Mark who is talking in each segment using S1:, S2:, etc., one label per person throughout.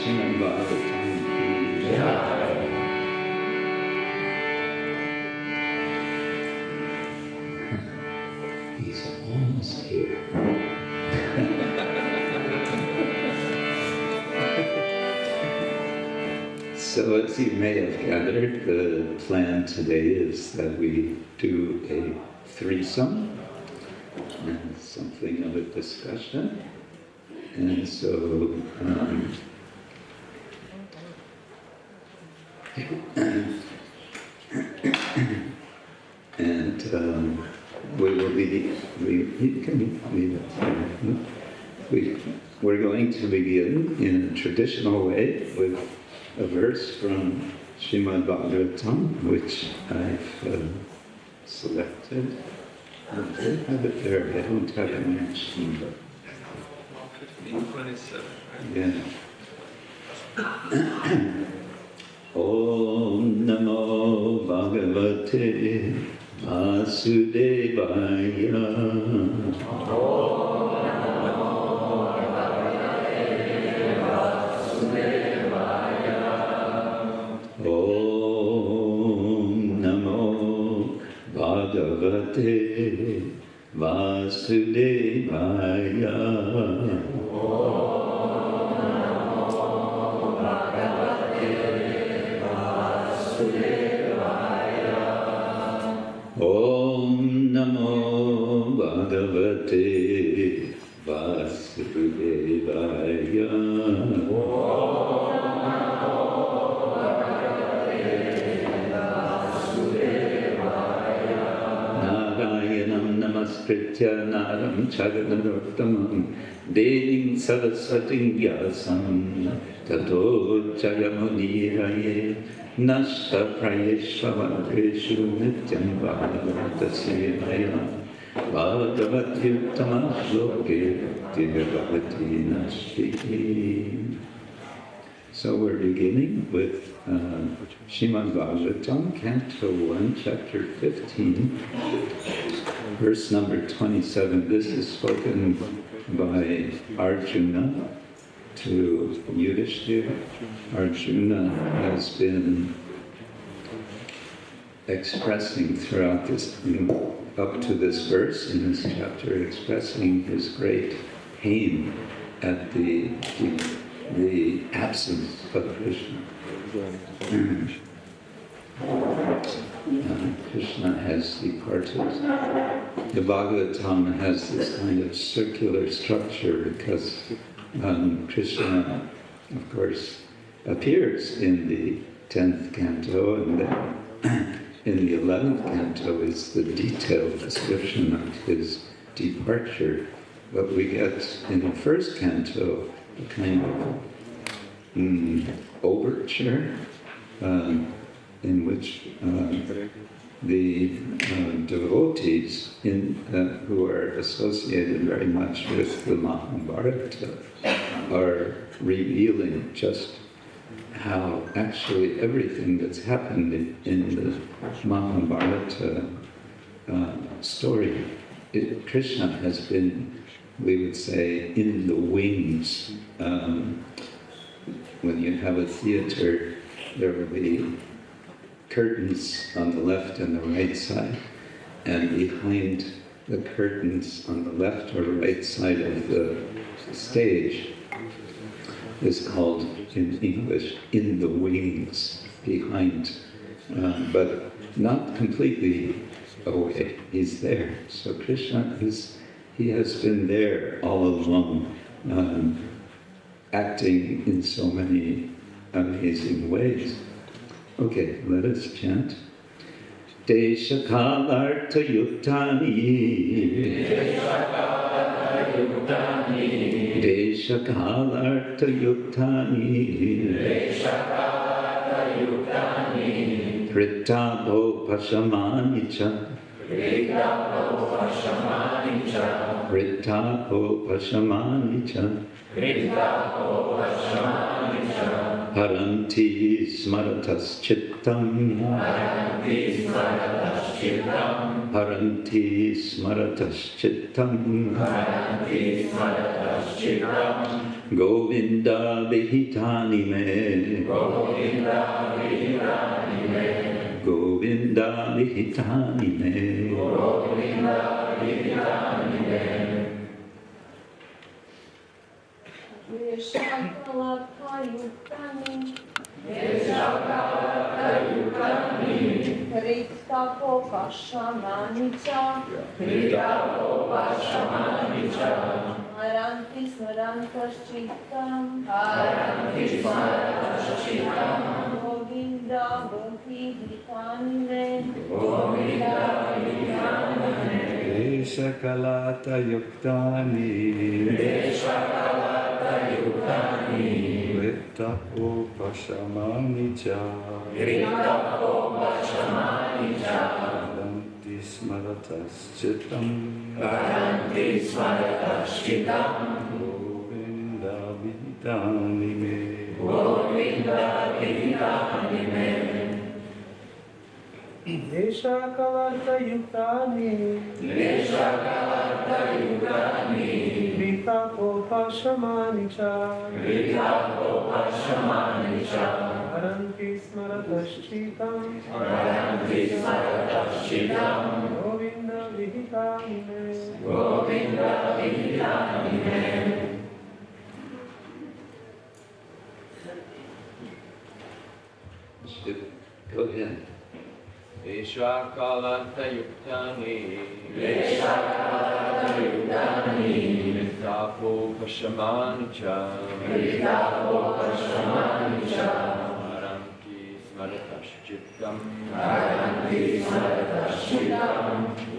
S1: Śrīmad-Bhāgavatam. He's almost here. So as you may have gathered, the plan today is that we do a threesome and something of a discussion. And so we will be, we're going to begin in a traditional way with a verse from Śrīmad-Bhāgavatam, which I've selected. I did have it there, I don't have it on the machine, but 1527, right? Yeah. Om Namo Bhagavate Vasudevaya. Om Namo Bhagavate Vasudevaya. namaskritya naram charanarottamam devim saraswatim vyasam tato jayamuniraye nashta prayeshvamadreshu nityam bhagavatasya Bhagavad-gītā shloke tirabhavati nashti. So we're beginning with Śrīmad-Bhāgavatam, Canto 1, Chapter 15, verse number 27. This is spoken by Arjuna to Yudhishthira. Arjuna has been expressing throughout this, up to this verse in this chapter, expressing his great pain at the absence of Krishna. Krishna has departed. The Bhagavatam has this kind of circular structure because Krishna, of course, appears in the 10th canto, and then in the 11th canto is the detailed description of his departure. But we get in the first canto a kind of overture in which the devotees who are associated very much with the Mahabharata are revealing just how actually everything that's happened in the Mahabharata story, Krishna has been, we would say, in the wings. When you have a theater, there will be curtains on the left and the right side, and behind the curtains on the left or right side of the stage is called, in English, in the wings, behind, but not completely away. He's there. So Krishna he has been there all along, acting in so many amazing ways. Okay, let us chant. Deśa-kālārtha-yuktāni, deśa-kālārtha-yuktāni, hṛt-tāpopaśamāni haranti smarataś cittam, haranti smarataś cittam, govindābhihitāni me, govindābhihitāni me.
S2: deśa-kālārtha-yuktāni, hṛt-tāpopaśamāni, haranti smarataś cittam, govindābhihitāni,
S1: deśa-kālārtha-yuktāni, hṛt-tāpopaśamāni haranti smarataś cittam, govindābhihitāni me.
S3: deśa-kālārtha-yuktāni, hṛt-tāpopaśamāni haranti smarataś cittam, govindābhihitāni me.
S1: Go ahead.
S4: deśa-kālārtha-yuktāni, hṛt-tāpopaśamāni haranti smarataś cittam,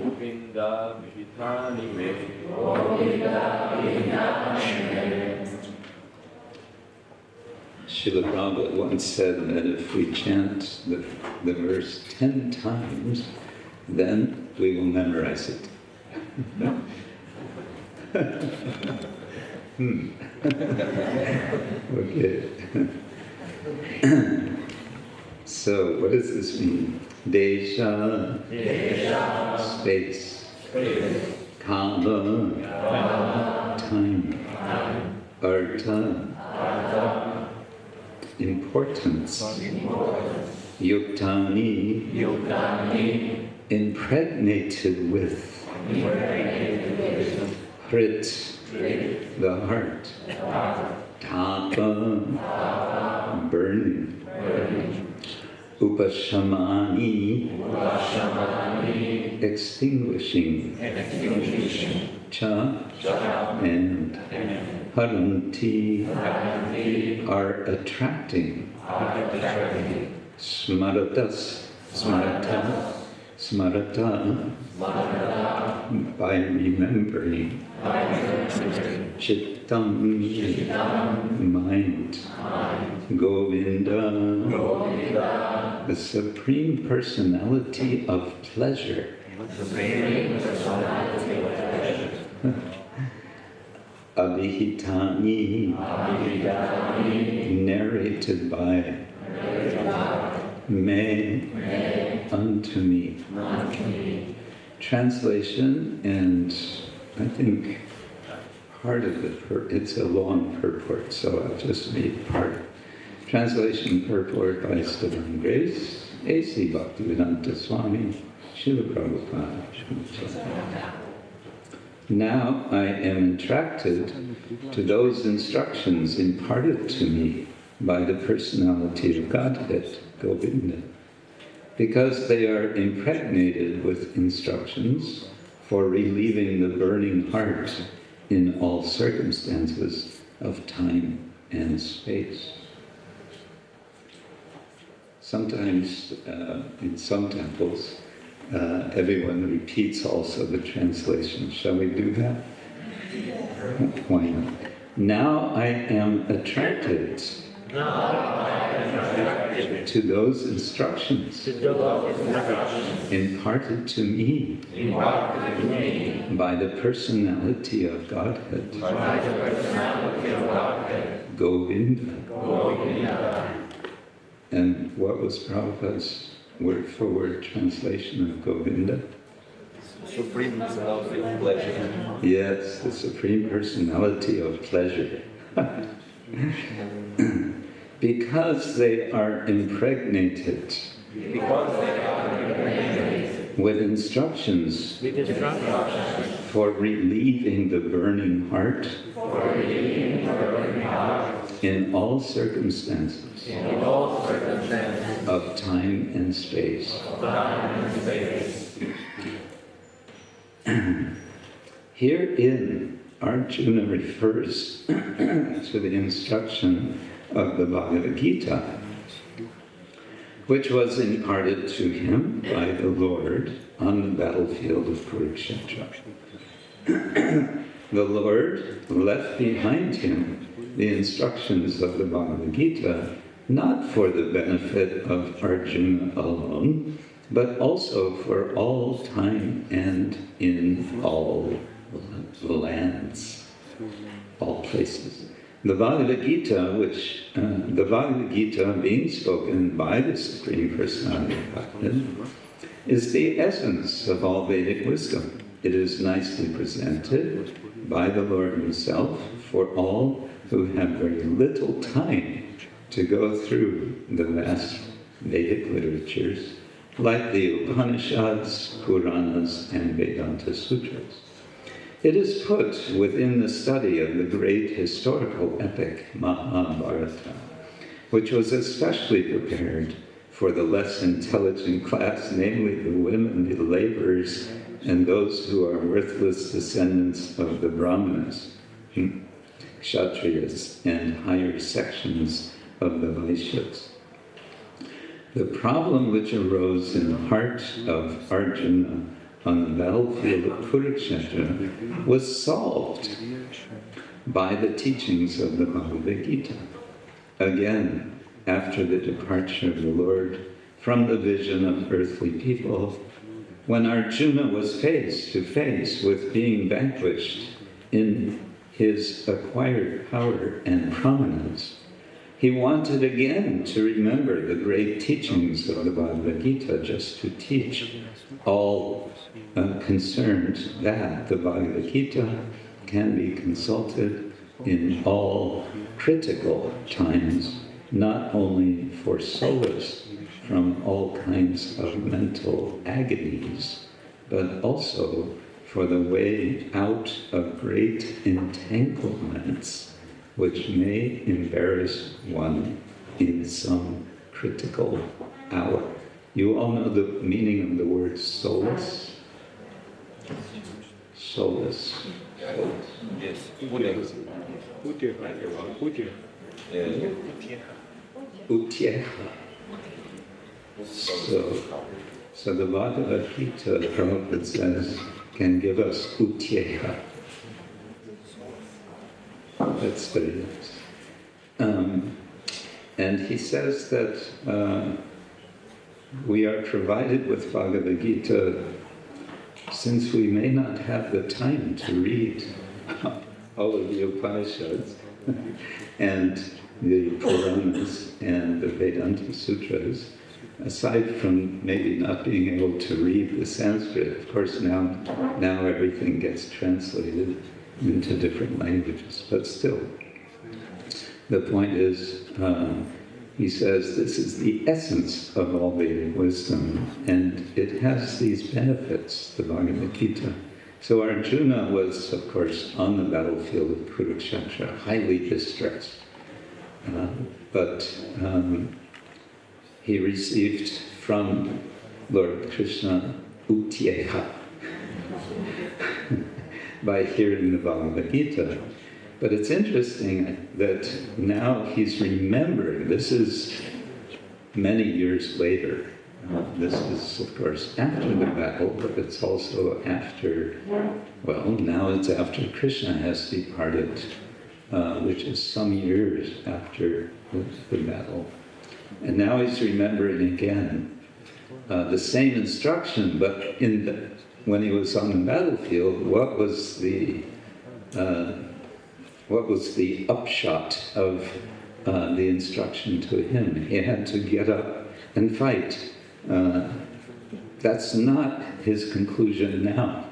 S4: govindābhihitāni me.
S1: Srila Prabhupada once said that if we chant the verse 10 times, then we will memorize it. Okay. So, what does this mean? Deśa, space. Kāla, time. Artha, importance. Yuktāni, impregnated with. Hṛt, the heart. Tāpa, burning. Upaśamāni, extinguishing. Cha, and haranti, are attracting. Smarataś, smarataḥ, by remembering. Cittam, mind. Govinda, the Supreme Personality of Pleasure. Abhihitani, narrated by. Me, unto me. Translation, and I think part of it's a long purport, so I'll just read part. Translation purport by His Divine Grace, A.C. Bhakti-Vedānta Swami, Srila Prabhupada. Now I am attracted to those instructions imparted to me by the Personality of Godhead, Govinda, because they are impregnated with instructions for relieving the burning heart in all circumstances of time and space. Sometimes, in some temples, everyone repeats also the translation. Shall we do that? Why not? Now I am attracted to those instructions imparted to me by the Personality of Godhead, Govinda. And what was Prabhupada's word-for-word translation of Govinda?
S4: Supreme Personality of Pleasure.
S1: Yes, the Supreme Personality of Pleasure. Because they are impregnated with instructions for relieving the burning heart in all circumstances of time and space. Herein, Arjuna refers to the instruction of the Bhagavad-gītā, which was imparted to him by the Lord on the battlefield of Kurukṣetra. The Lord left behind him the instructions of the Bhagavad-gītā, not for the benefit of Arjuna alone, but also for all time and in all lands, all places. The Bhagavad-gītā, the Bhagavad-gītā being spoken by the Supreme Personality of Godhead, is the essence of all Vedic wisdom. It is nicely presented by the Lord Himself for all who have very little time to go through the vast Vedic literatures, like the Upanishads, Purāṇas and Vedānta-sūtras. It is put within the study of the great historical epic Mahabharata, which was especially prepared for the less intelligent class, namely the women, the laborers, and those who are worthless descendants of the Brahmanas, Kshatriyas, and higher sections of the Vaishyas. the problem which arose in the heart of Arjuna on the battlefield of Kurukṣetra was solved by the teachings of the Bhagavad-gītā. Again, after the departure of the Lord from the vision of earthly people, when Arjuna was face to face with being vanquished in his acquired power and prominence, he wanted again to remember the great teachings of the Bhagavad-gītā, just to teach all concerned that the Bhagavad-gītā can be consulted in all critical times, not only for solace from all kinds of mental agonies, but also for the way out of great entanglements which may embarrass one in some critical hour. You all know the meaning of the word solace? Solace.
S4: Yes.
S1: Utyeha. So the Bhagavad-gītā, the Prabhupada says, can give us utyeha. That's what it is. And he says that we are provided with Bhagavad-gītā since we may not have the time to read all of the Upanishads and the Purāṇas and the Vedānta-sūtras, aside from maybe not being able to read the Sanskrit. Of course, now everything gets translated into different languages, but still, the point is, he says this is the essence of all Vedic wisdom, and it has these benefits, the Bhagavad-gītā. So Arjuna was, of course, on the battlefield of Kurukṣetra, highly distressed, but he received from Lord Krishna utyeha by hearing the Bhagavad-gītā. But it's interesting that now he's remembering, this is many years later. This is, of course, after the battle, but it's also after, well, now it's after Krishna has departed, which is some years after the battle. And now he's remembering again the same instruction, but when he was on the battlefield, what was the upshot of the instruction to him? He had to get up and fight. That's not his conclusion now.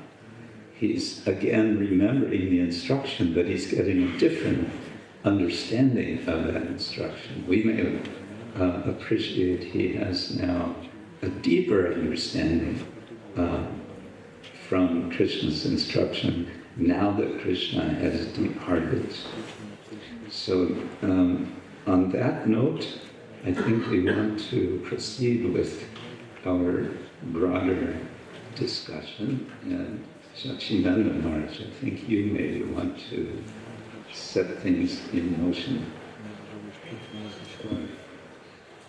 S1: He's again remembering the instruction, but he's getting a different understanding of that instruction. We may appreciate he has now a deeper understanding from Krishna's instruction now that Krishna has departed. So on that note, I think we want to proceed with our broader discussion. And Sacinandana Maharaj, I think you may want to set things in motion.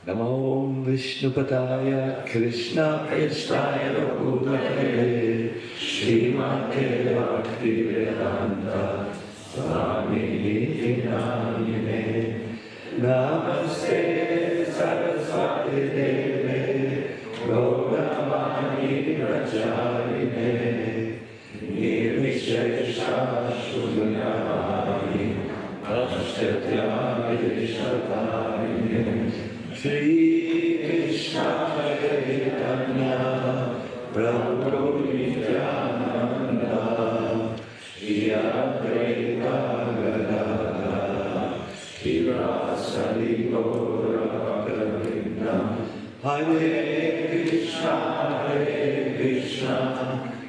S5: Namo Vishnupadaya Krishna Prestaya Bhutale Śrīmad Bhakti Vedānta-sūtras Namaste Saraswati Deve Gauravani Pracharine Nirvishesha Shunyavani Paschatya Vishnatarine Shri Krishna Chaitanya Prabhu Nityananda Shri Advaita Gadadhara Shivasari Gora Govinda Hare Krishna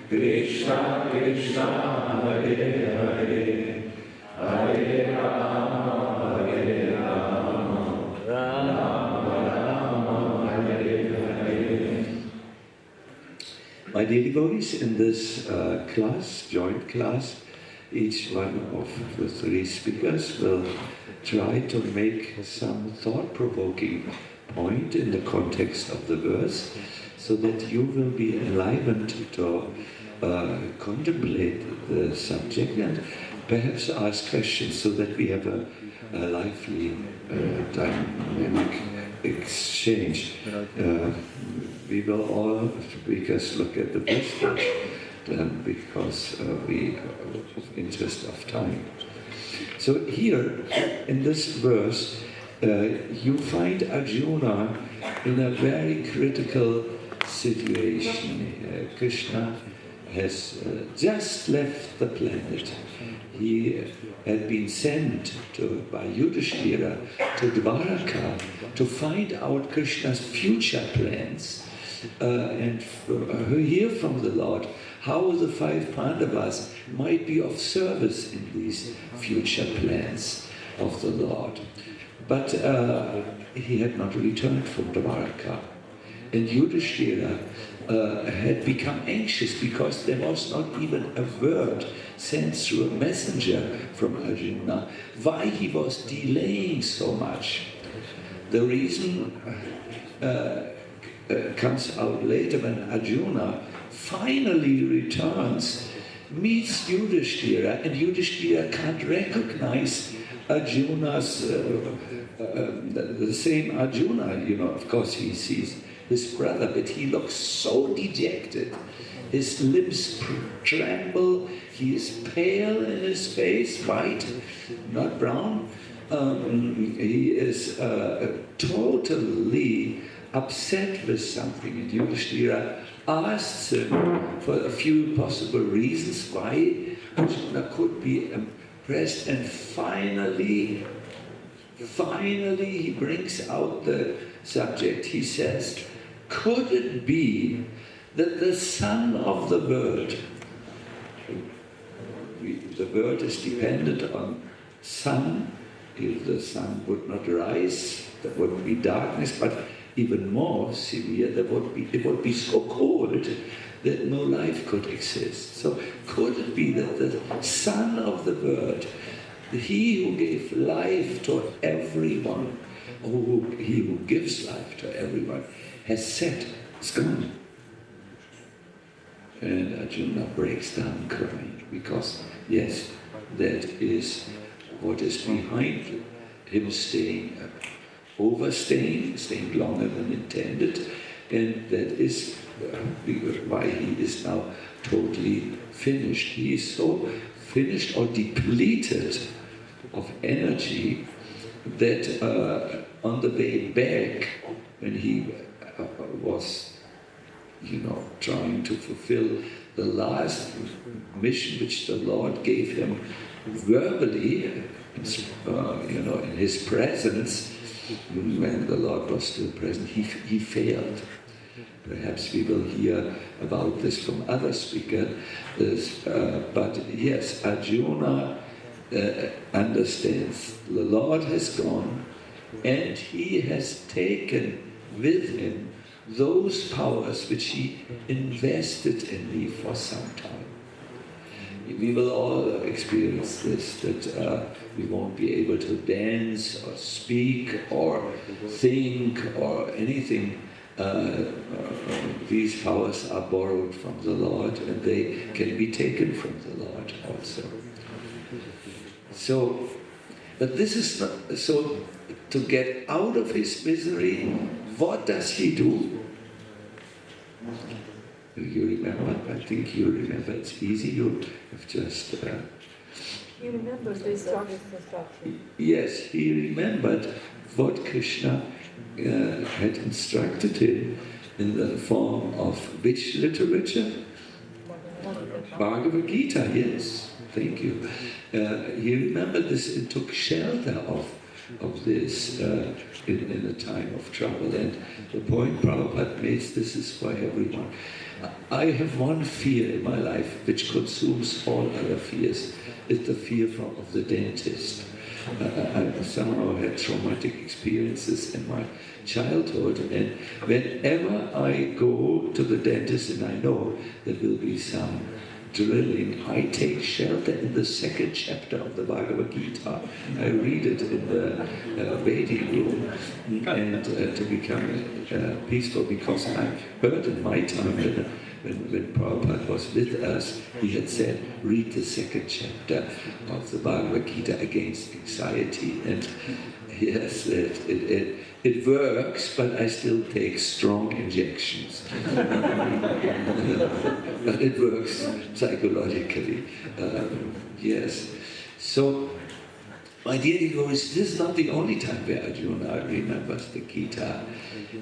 S5: Krishna Krishna Hare Hare Hare Rama Hare Rama Rama Hare Hare. My dear devotees, in this class, joint class, each one of the three speakers will try to make some thought-provoking point in the context of the verse, so that you will be enlivened to contemplate the subject and perhaps ask questions, so that we have a lively, dynamic exchange. We will all speakers look at the verse first, because we of interest of time. So here, in this verse, you find Arjuna in a very critical situation. Krishna has just left the planet. He had been sent by Yudhishthira to Dvaraka to find out Krishna's future plans and hear from the Lord how the 5 Pandavas might be of service in these future plans of the Lord. But he had not returned from Dvaraka. And Yudhishthira had become anxious because there was not even a word sent through a messenger from Arjuna why he was delaying so much. The reason comes out later when Arjuna finally returns, meets Yudhishthira, and Yudhishthira can't recognize Arjuna's, the same Arjuna, of course he sees his brother, but he looks so dejected. His limbs tremble, he is pale in his face, white, not brown. He is totally upset with something, and Yudhishthira asks him for a few possible reasons why Arjuna could be impressed, and finally he brings out the subject. He says, could it be that the son of the bird, the bird is dependent on sun, if the sun would not rise, there would be darkness, but even more severe, it would be so cold that no life could exist. So could it be that the son of the bird, he who gave life to everyone, he who gives life to everyone, has said, it's gone. And Arjuna breaks down crying, because yes, that is what is behind him staying staying longer than intended, and that is why he is now totally finished. He is so finished or depleted of energy that on the way back, when he was, trying to fulfill the last mission which the Lord gave him verbally, in his presence, when the Lord was still present, he failed. Perhaps we will hear about this from other speakers, but yes, Arjuna understands the Lord has gone, and he has taken with him those powers which he invested in me for some time. We will all experience this, that we won't be able to dance or speak or think or anything. These powers are borrowed from the Lord, and they can be taken from the Lord also. So, but this is not, so to get out of his misery, what does he do? Do you remember? I think you remember. It's easy. You have just...
S3: He remembers the instruction.
S5: Yes, he remembered what Krishna had instructed him in the form of which literature? Bhagavad-gītā, yes. Thank you. He remembered this and took shelter of this in a time of trouble. And the point Prabhupada makes, this is for everyone. I have one fear in my life which consumes all other fears. It's the fear of the dentist. I somehow had traumatic experiences in my childhood, and whenever I go to the dentist and I know there will be some drilling. I take shelter in the second chapter of the Bhagavad-gītā. I read it in the waiting room and to become peaceful, because I heard in my time when Prabhupada was with us, he had said, read the second chapter of the Bhagavad-gītā against anxiety. And yes, it works, but I still take strong injections. But it works psychologically. Yes. So, my dear devotees, this is not the only time where Arjuna remembers the Gita.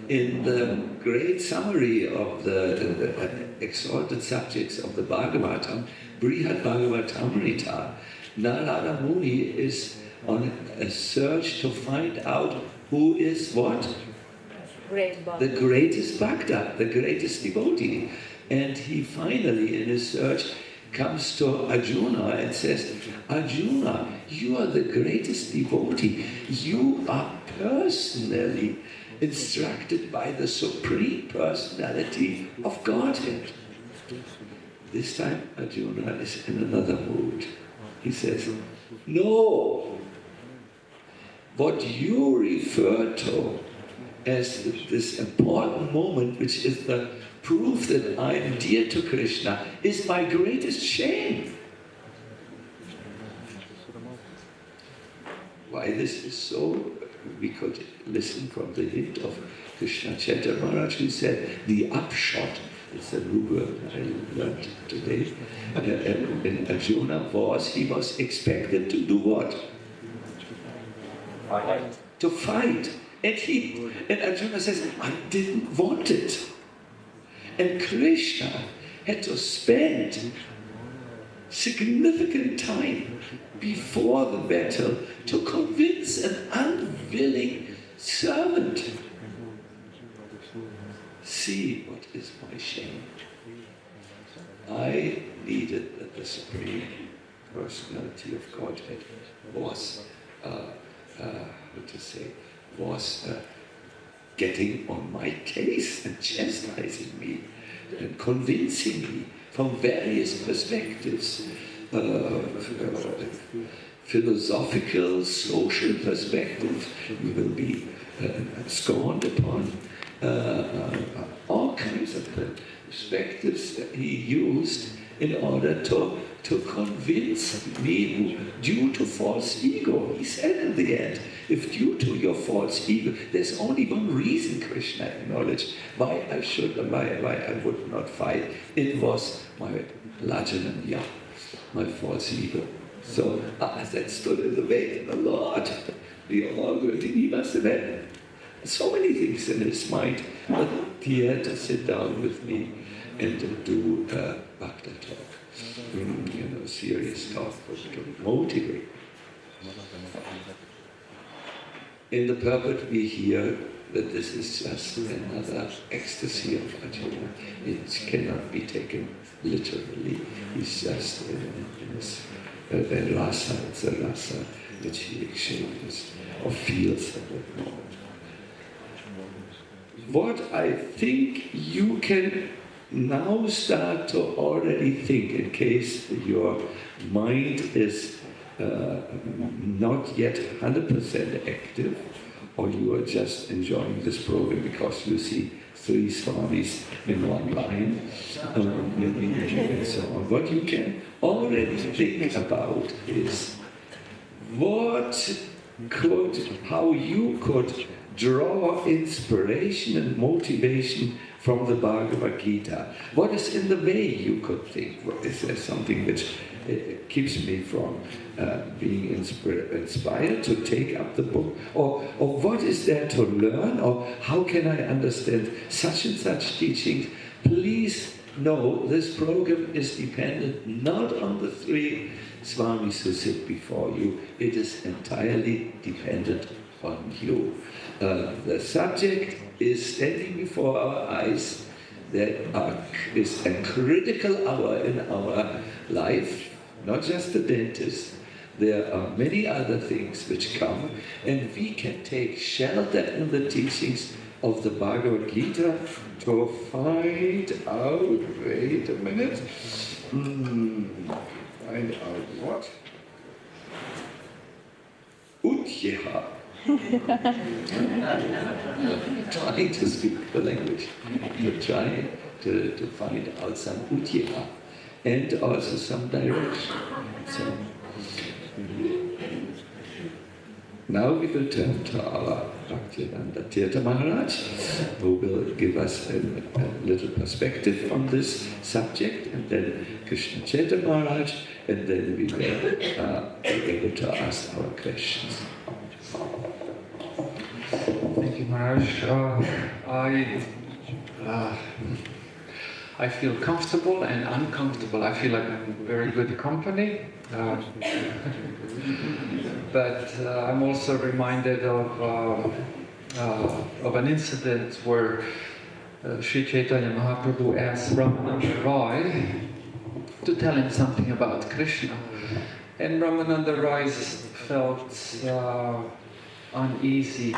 S5: In the great summary of the exalted subjects of the Bhagavatam, Brihad Bhagavatamrita, Narada Muni is on a search to find out who is what? The greatest Bhakta, the greatest devotee. And he finally, in his search, comes to Arjuna and says, Arjuna, you are the greatest devotee. You are personally instructed by the Supreme Personality of Godhead. This time Arjuna is in another mood. He says, no, what you refer to as this important moment, which is the proof that I am dear to Krishna, is my greatest shame. Why this is so? We could listen from the hint of Krishna Kshetra Maharaj, who said, the upshot, it's a new word I learned today, in Arjuna he was expected to do what?
S4: Fight.
S5: To fight. And Arjuna says, I didn't want it. And Krishna had to spend significant time before the battle to convince an unwilling servant. See what is my shame. I needed that the Supreme Personality of Godhead was, getting on my case and chastising me and convincing me from various perspectives, philosophical, social perspective, you will be scorned upon, all kinds of perspectives that he used in order to convince me due to false ego. He said in the end, if due to your false ego, there's only one reason, Krishna acknowledged, why I would not fight. It was my lajananya, my false ego. So that stood in the way of the Lord. The Almighty, he must have had so many things in his mind, but he had to sit down with me and do Bhakti talk, serious talk to motivate. In the purport we hear that this is just another ecstasy of Arjuna. It cannot be taken literally. He's just a rasa, it's a rasa which he exchanges or feels at that moment. What I think you can now start to already think, in case your mind is not yet 100% active, or you are just enjoying this program because you see 3 Swamis in one line, and so on. What you can already think about is how you could draw inspiration and motivation from the Bhagavad-gītā. What is in the way you could think? Is there something which keeps me from being inspired to take up the book? Or what is there to learn? Or how can I understand such and such teachings? Please know this program is dependent not on the 3 Swamis who sit before you. It is entirely dependent on you. The subject is standing before our eyes. There is a critical hour in our life, not just the dentist. There are many other things which come, and we can take shelter in the teachings of the Bhagavad-gītā to find out, wait a minute, find out what? Utyeha. Trying to speak the language, to try to find out some utyeha and also some direction. So, now we will turn to our Bhaktivedanta Tirtha Maharaj, who will give us a little perspective on this subject, and then Krishna Kshetra Maharaj, and then we will be able to ask our questions.
S6: Thank you, Maharaj. I feel comfortable and uncomfortable. I feel like I'm in very good company. But I'm also reminded of an incident where Sri Chaitanya Mahaprabhu asked Ramananda Roy to tell him something about Krishna. And Ramananda Roy felt uneasy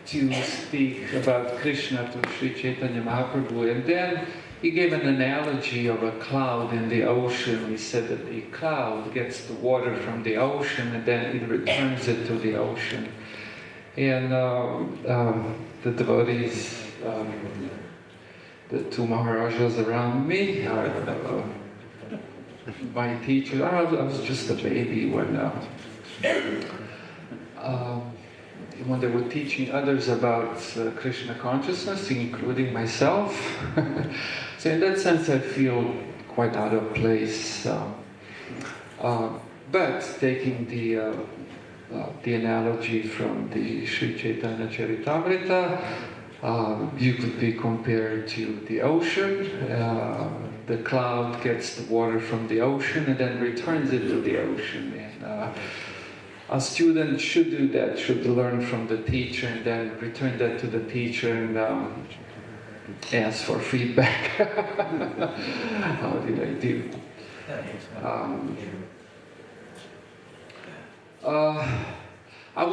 S6: to speak about Krishna to Sri Chaitanya Mahaprabhu. And then he gave an analogy of a cloud in the ocean. He said that the cloud gets the water from the ocean and then it returns it to the ocean. And the devotees, the two Maharajas around me, my teacher, I was just a baby when they were teaching others about Krishna consciousness, including myself. So in that sense, I feel quite out of place. But taking the analogy from the Sri Chaitanya Charitamrita, you could be compared to the ocean. The cloud gets the water from the ocean and then returns it to the ocean. And a student should do that, should learn from the teacher and then return that to the teacher and ask for feedback. How did I do? I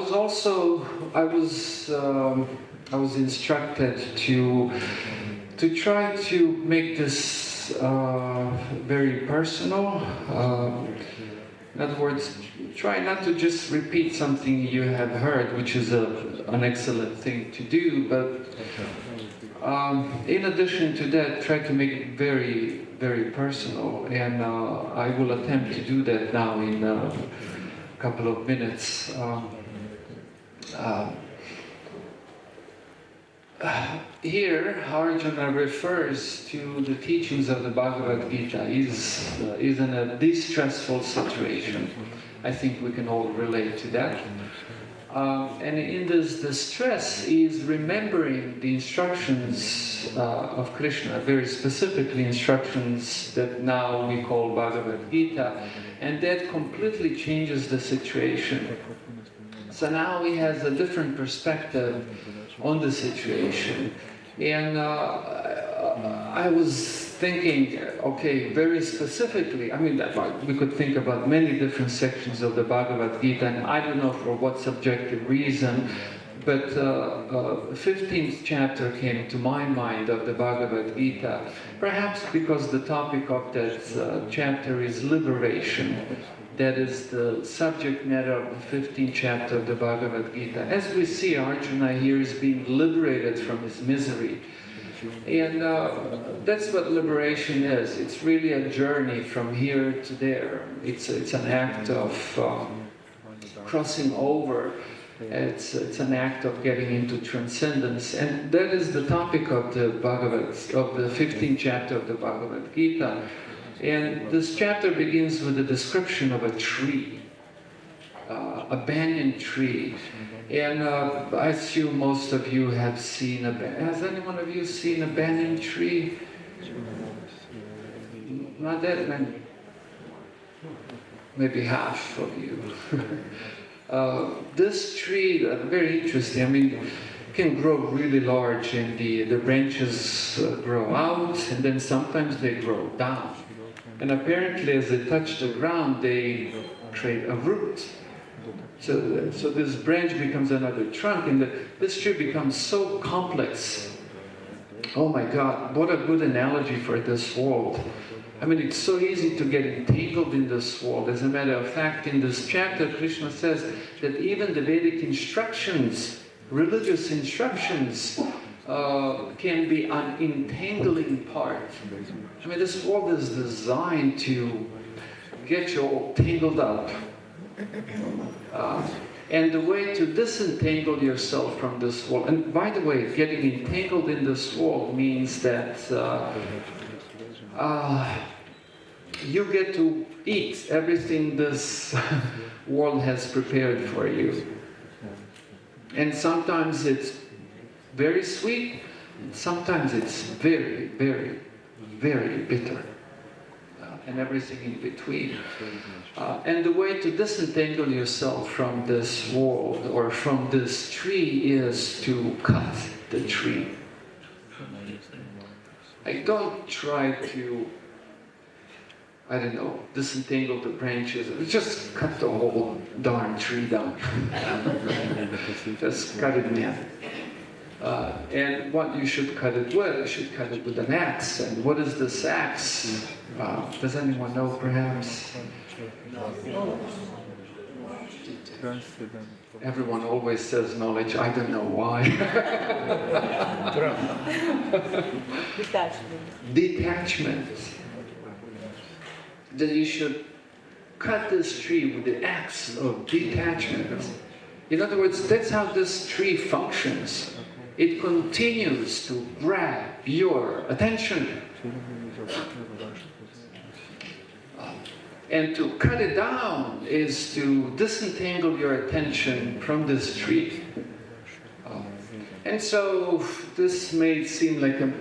S6: was instructed to try to make this very personal. In other words, try not to just repeat something you have heard, which is an excellent thing to do, but in addition to that, try to make it very, very personal. And I will attempt to do that now in a couple of minutes. Here, Arjuna refers to the teachings of the Bhagavad-gītā. He's in a distressful situation. I think we can all relate to that. And in this distress, he is remembering the instructions of Krishna, very specifically instructions that now we call Bhagavad-gītā, and that completely changes the situation. So now he has a different perspective on the situation. And I was thinking, okay, very specifically, I mean, we could think about many different sections of the Bhagavad-gītā, and I don't know for what subjective reason, but 15th chapter came to my mind of the Bhagavad-gītā, perhaps because the topic of that chapter is liberation. That is the subject matter of the 15th chapter of the Bhagavad-gītā. As we see, Arjuna here is being liberated from his misery. And that's what liberation is. It's really a journey from here to there. It's an act of crossing over. It's an act of getting into transcendence. And that is the topic of the 15th chapter of the Bhagavad-gītā. And this chapter begins with a description of a tree, a banyan tree. And I assume most of you have seen has any one of you seen a banyan tree? Not that many. Maybe half of you. This tree, very interesting. I mean, can grow really large, and the branches grow out, and then sometimes they grow down. And apparently, as they touch the ground, they create a root. So this branch becomes another trunk, and this tree becomes so complex. Oh my God, what a good analogy for this world. I mean, it's so easy to get entangled in this world. As a matter of fact, in this chapter, Krishna says that even the Vedic instructions, religious instructions, can be an entangling part. I mean, this world is designed to get you all tangled up. And the way to disentangle yourself from this world, and by the way, getting entangled in this world means that you get to eat everything this world has prepared for you. And sometimes it's very sweet, and sometimes it's very, very, very bitter. And everything in between. And the way to disentangle yourself from this world or from this tree is to cut the tree. Like, don't try to, I don't know, disentangle the branches. Just cut the whole darn tree down. Just cut it in. And what you should cut it with? You should cut it with an axe. And what is this axe? Does anyone know, perhaps? Everyone always says knowledge. I don't know why. Detachment. That you should cut this tree with the axe of detachment. In other words, that's how this tree functions. It continues to grab your attention. And to cut it down is to disentangle your attention from this tree. And so this may seem like a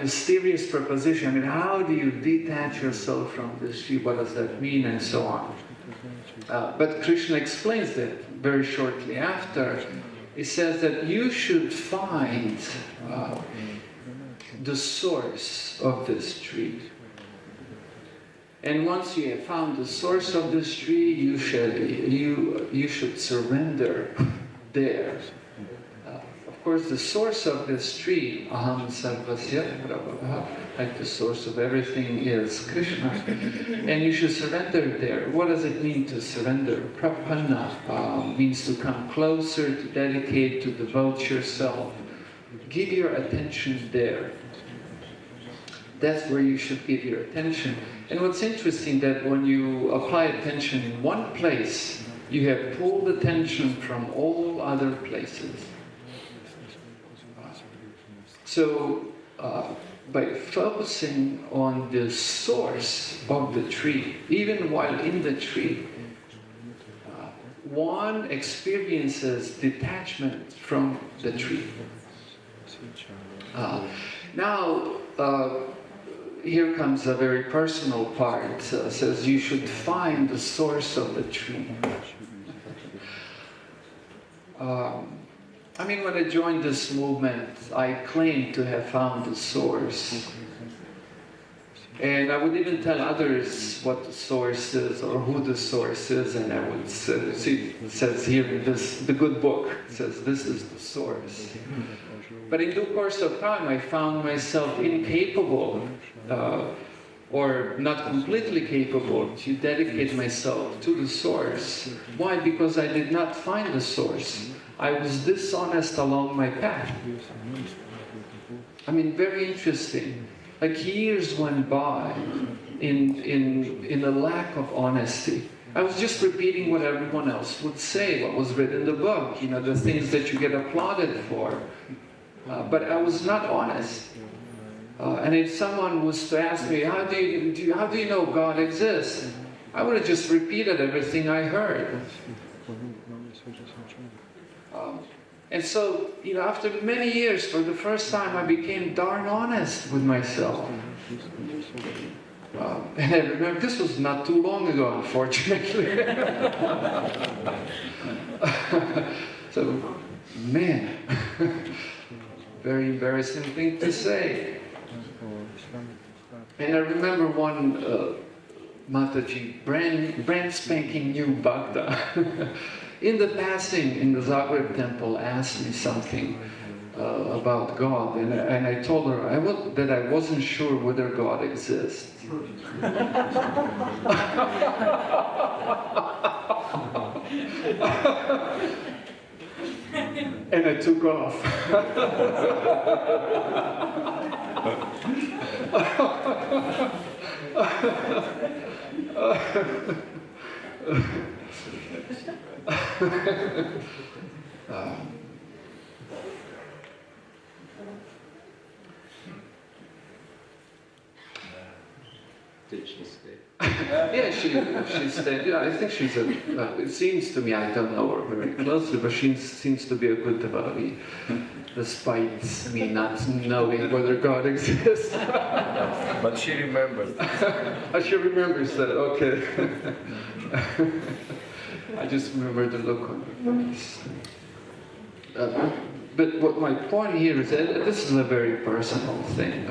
S6: mysterious proposition. I mean, how do you detach yourself from this tree? What does that mean? And so on. But Krishna explains that very shortly after. He says that you should find the source of this tree. And once you have found the source of this tree, you should surrender there. Of course, the source of this tree, aham sarvasya prabhava, like the source of everything is Krishna. And you should surrender there. What does it mean to surrender? Prapanna means to come closer, to dedicate, to devote yourself. Give your attention there. That's where you should give your attention. And what's interesting that when you apply attention in one place, you have pulled attention from all other places. So, by focusing on the source of the tree, even while in the tree, one experiences detachment from the tree. Now, here comes a very personal part. Says you should find the source of the tree. I mean, when I joined this movement, I claimed to have found the source. And I would even tell others what the source is or who the source is, and I would say, see, it says here in the good book, it says this is the source. But in due course of time, I found myself incapable, or not completely capable, to dedicate myself to the source. Why? Because I did not find the source. I was dishonest along my path. I mean, very interesting. Like years went by in a lack of honesty. I was just repeating what everyone else would say, what was written in the book, you know, the things that you get applauded for. But I was not honest. And if someone was to ask me, how do you know God exists? I would have just repeated everything I heard. And so, you know, after many years, for the first time, I became darn honest with myself. And I remember, this was not too long ago, unfortunately. So, man, very embarrassing thing to say. And I remember Mataji, brand spanking new Bhakta, in the passing in the Zagreb temple asked me something about God, and I told her that I wasn't sure whether God exists. And I took off.
S1: Did she stay?
S6: Yeah, she stayed. Yeah, I think she's a. It seems to me, I don't know her very closely, but she seems to be a good devotee, despite me not knowing whether God exists.
S4: But she remembers.
S6: She remembers that. Okay. I just remember the look on her face. But what my point here is that this is a very personal thing,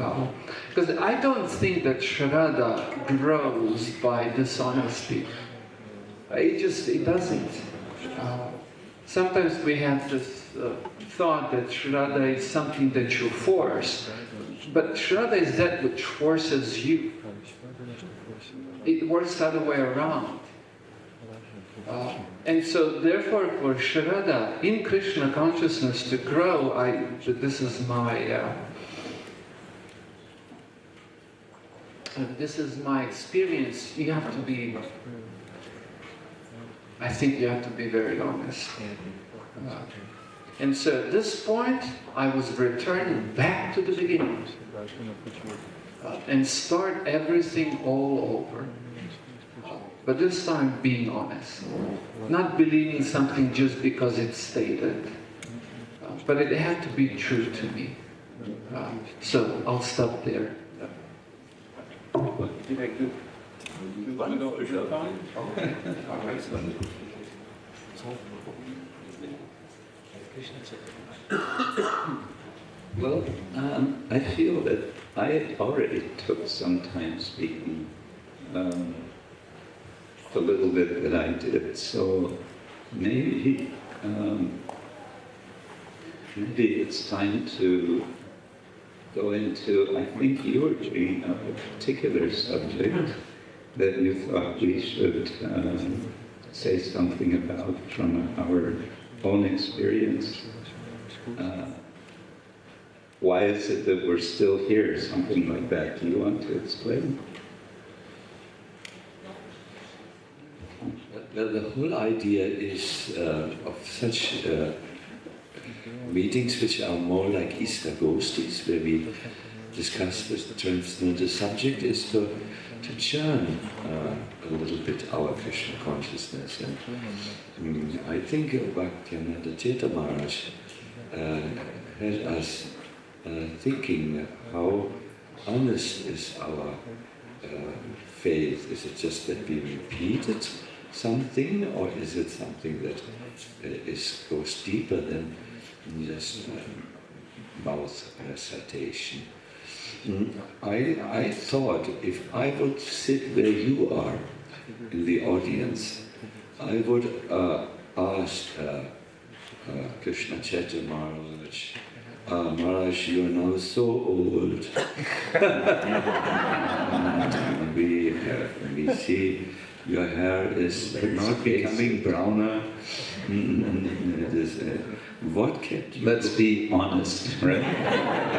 S6: because I don't think that Shraddha grows by dishonesty. It doesn't. Sometimes we have this thought that Shraddha is something that you force, but Shraddha is that which forces you. It works the other way around. And so, therefore, for Shraddha in Krishna consciousness to grow, this is my experience. You have to be. I think you have to be very honest. And so, at this point, I was returned back to the beginning and start everything all over. But this time being honest, not believing something just because it's stated, but it had to be true to me. So I'll stop there.
S4: Did I do? You want to go to time? Okay. All right.
S1: Well, I feel that I already took some time speaking. The little bit that I did, so maybe it's time to go into, I think you were bringing up a particular subject that you thought we should say something about from our own experience. Why is it that we're still here? Something like that. Do you want to explain?
S5: Well, the whole idea is of such meetings which are more like Easter Gostis, where we discuss the transcendental subject, is to churn a little bit our Krishna consciousness. And I think Bhakti Tirtha Maharaj had us thinking how honest is our faith. Is it just that we repeated something, or is it something that goes deeper than just mouth recitation? I thought if I would sit where you are in the audience, I would ask Krishna Kshetra Maharaj, Maharaj, you are now so old. we see your hair is not becoming browner. What kept you?
S1: Let's be honest, right?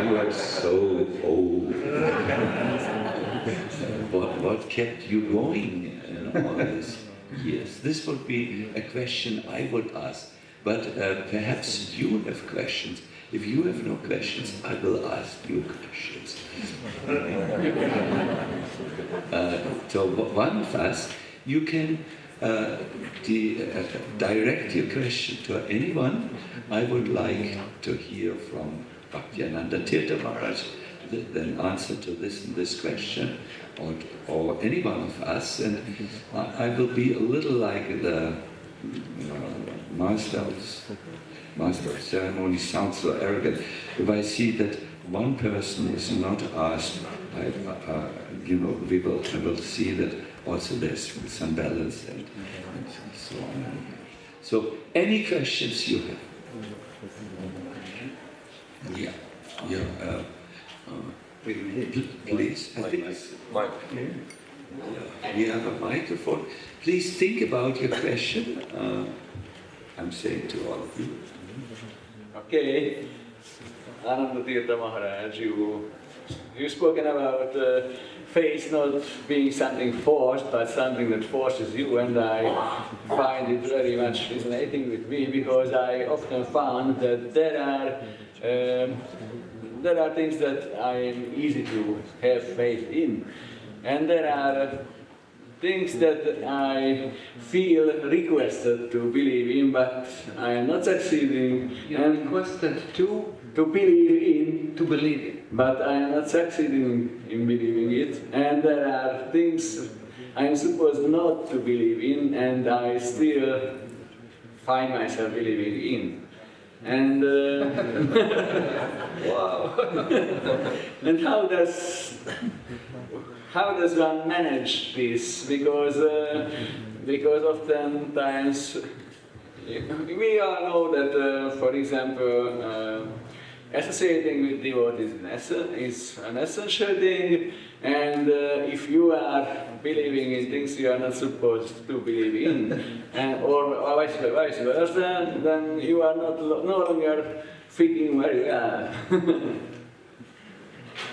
S5: You are so old. What kept you going in all these years? This would be a question I would ask. But perhaps you have questions. If you have no questions, I will ask you questions. So one of us, you can direct your question to anyone. I would like to hear from Bhaktivedanta Tirtha Maharaj the answer to this and this question, or any one of us, and I will be a little like the master of ceremony. Sounds so arrogant. If I see that one person is not asked, I will see that also there's some balance and so on. So, any questions you have? Yeah, yeah. Please, I think we have a microphone. Please think about your question. I'm saying to all of you.
S7: Okay, Ananda Tirtha Maharaj, you've spoken about faith not being something forced, but something that forces you, and I find it very much resonating with me, because I often found that there are things that I'm easy to have faith in, and there are things that I feel requested to believe in, but I am not succeeding.
S6: You're requested to
S7: believe in,
S6: to believe it.
S7: but I am not succeeding in believing it. And there are things I am supposed not to believe in, and I still find myself believing in. And wow! And how does one manage this? Because oftentimes we all know that, for example, associating with devotees is an essential thing, and if you are believing in things you are not supposed to believe in, or vice versa, then you are no longer fitting very well.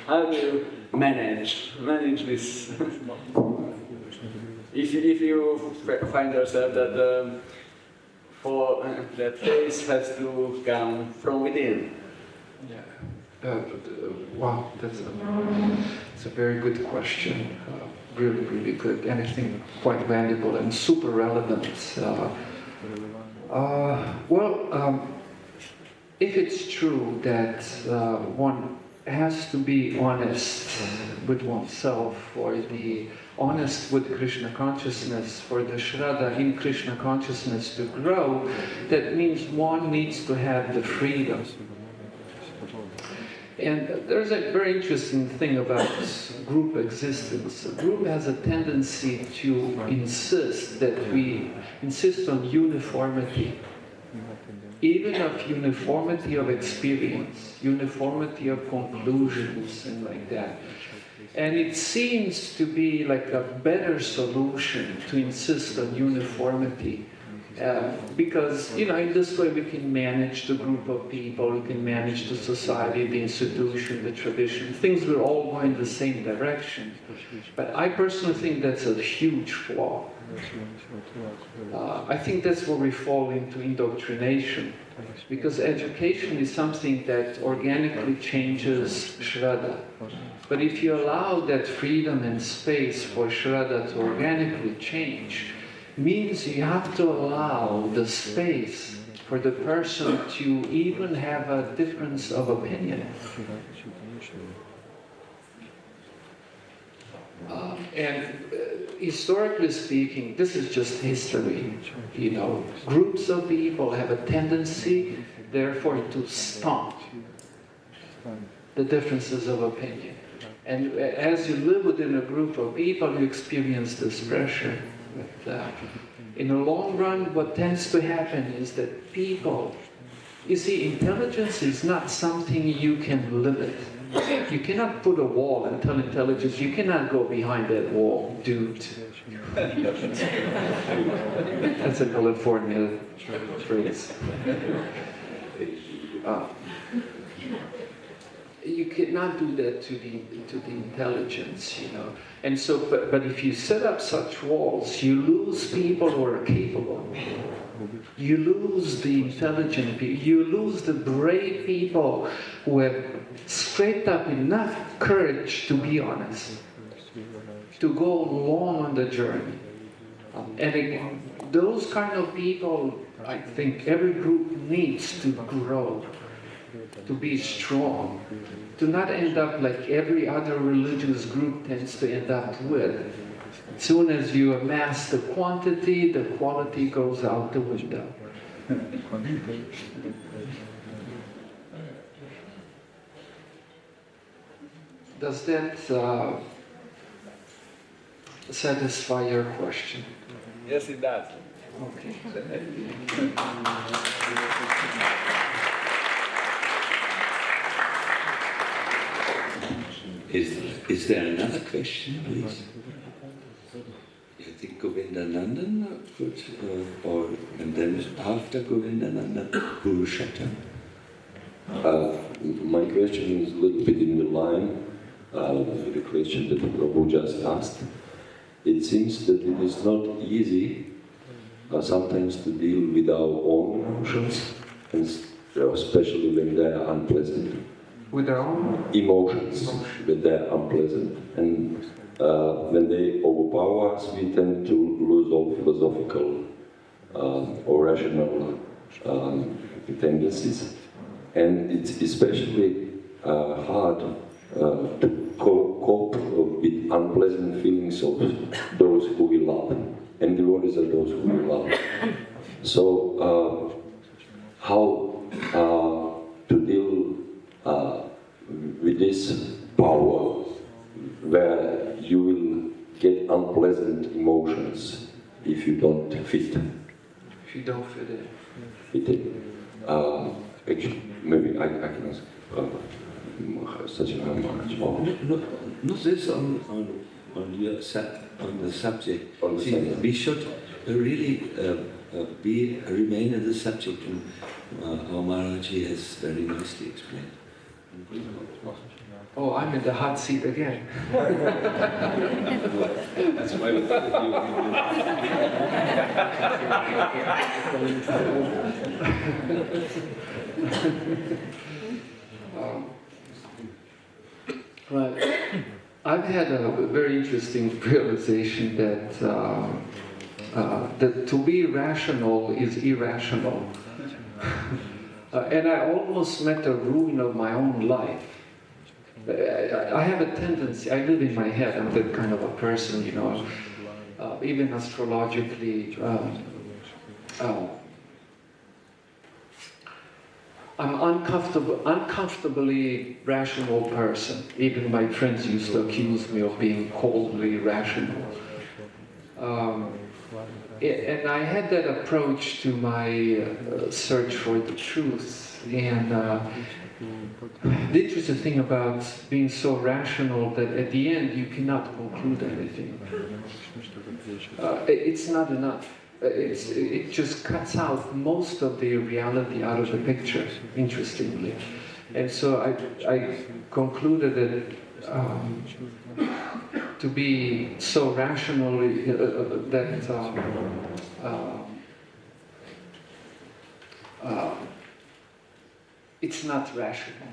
S7: How do you manage this? if you find yourself that that faith has to come from within.
S6: Yeah. Wow, that's a very good question. Really, really good. And I think quite valuable and super relevant. If it's true that one has to be honest with oneself, or be honest with Krishna consciousness, for the Shraddha in Krishna consciousness to grow, that means one needs to have the freedom. And there's a very interesting thing about group existence. A group has a tendency to insist that we insist on uniformity, even of uniformity of experience, uniformity of conclusions and like that. And it seems to be like a better solution to insist on uniformity. Because, in this way we can manage the group of people, we can manage the society, the institution, the tradition. Things will all go in the same direction. But I personally think that's a huge flaw. I think that's where we fall into indoctrination. Because education is something that organically changes Shraddha. But if you allow that freedom and space for Shraddha to organically change, means you have to allow the space for the person to even have a difference of opinion. Historically speaking, this is just history. Groups of people have a tendency, therefore, to stomp the differences of opinion. And as you live within a group of people, you experience this pressure. But in the long run, what tends to happen is that people, you see, intelligence is not something you can limit. You cannot put a wall and tell intelligence, you cannot go behind that wall, dude. That's a California phrase. You cannot do that to the intelligence, And so, but if you set up such walls, you lose people who are capable. You lose the intelligent people. You lose the brave people who have scraped up enough courage to be honest, to go long on the journey. And again, those kind of people, I think every group needs to grow, to be strong, to not end up like every other religious group tends to end up with. As soon as you amass the quantity, the quality goes out the window. Does satisfy your question?
S7: Yes, it does.
S6: Okay.
S5: Is there another question, please? I think Govinda could, and then after Govinda Purāṇas.
S8: My question is a little bit in the line with the question that Prabhu just asked. It seems that it is not easy sometimes to deal with our own emotions, and especially when they are unpleasant.
S6: With our own
S8: Emotions, when they are unpleasant. And when they overpower us, we tend to lose all philosophical or rational tendencies. And it's especially hard to cope with unpleasant feelings of those who we love. And devotees are those who we love. So, how to deal with this power where you will get unpleasant emotions if you don't fit?
S6: If you don't fit in.
S8: Fit in. Actually, maybe I can ask Sacinandana.
S5: No, this on the subject.
S8: On the
S5: See,
S8: subject.
S5: we should really remain in the subject, and how Maharaji has very nicely explained.
S6: Oh, I'm in the hot seat again.
S4: That's why
S6: Right. I've had a very interesting realization that that to be rational is irrational. And I almost met the ruin of my own life. I have a tendency, I live in my head, I'm that kind of a person, you know, even astrologically. I'm uncomfortably rational person. Even my friends used to accuse me of being coldly rational. And I had that approach to my search for the truth. And the interesting thing about being so rational that at the end you cannot conclude anything. It's not enough. It just cuts out most of the reality out of the picture, interestingly. And so I concluded that to be so rationally that it's not rational.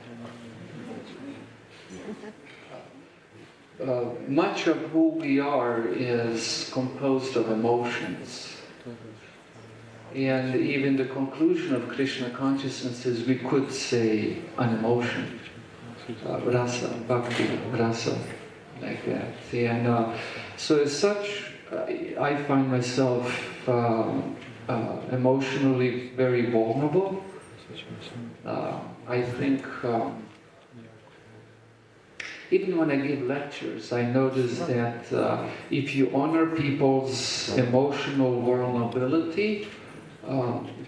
S6: Much of who we are is composed of emotions. And even the conclusion of Krishna consciousness is, we could say, an emotion. Rasa, bhakti, rasa, like that. And so as such, I find myself emotionally very vulnerable. I think even when I give lectures, I notice that if you honor people's emotional vulnerability,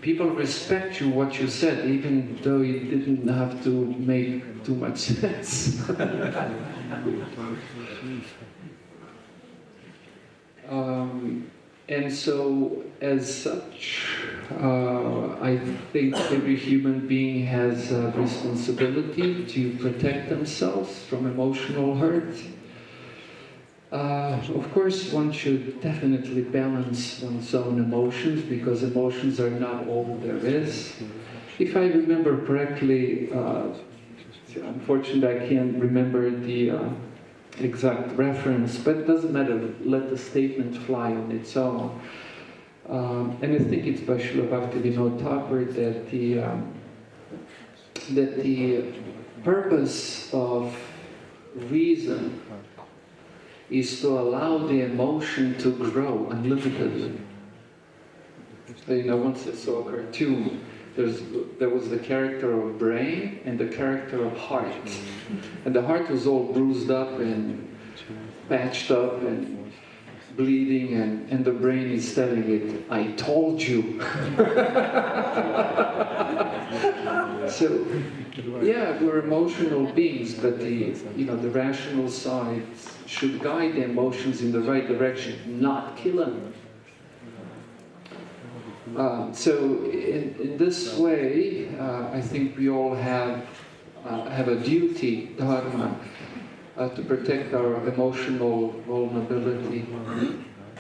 S6: people respect you, what you said, even though it didn't have to make too much sense. And so, as such, I think every human being has a responsibility to protect themselves from emotional hurt. Of course, one should definitely balance one's own emotions, because emotions are not all there is. If I remember correctly, unfortunately I can't remember the exact reference, but it doesn't matter, let the statement fly on its own. And I think it's by Srila Bhakti-Vinod-Thakur that the purpose of reason is to allow the emotion to grow unlimitedly. You know, once I saw a cartoon, there was the character of brain and the character of heart. And the heart was all bruised up and patched up, and bleeding and the brain is telling it, I told you. So, yeah, we're emotional beings, but the rational side should guide the emotions in the right direction, not kill them. So in this way, I think we all have a duty, dharma, to protect our emotional vulnerability.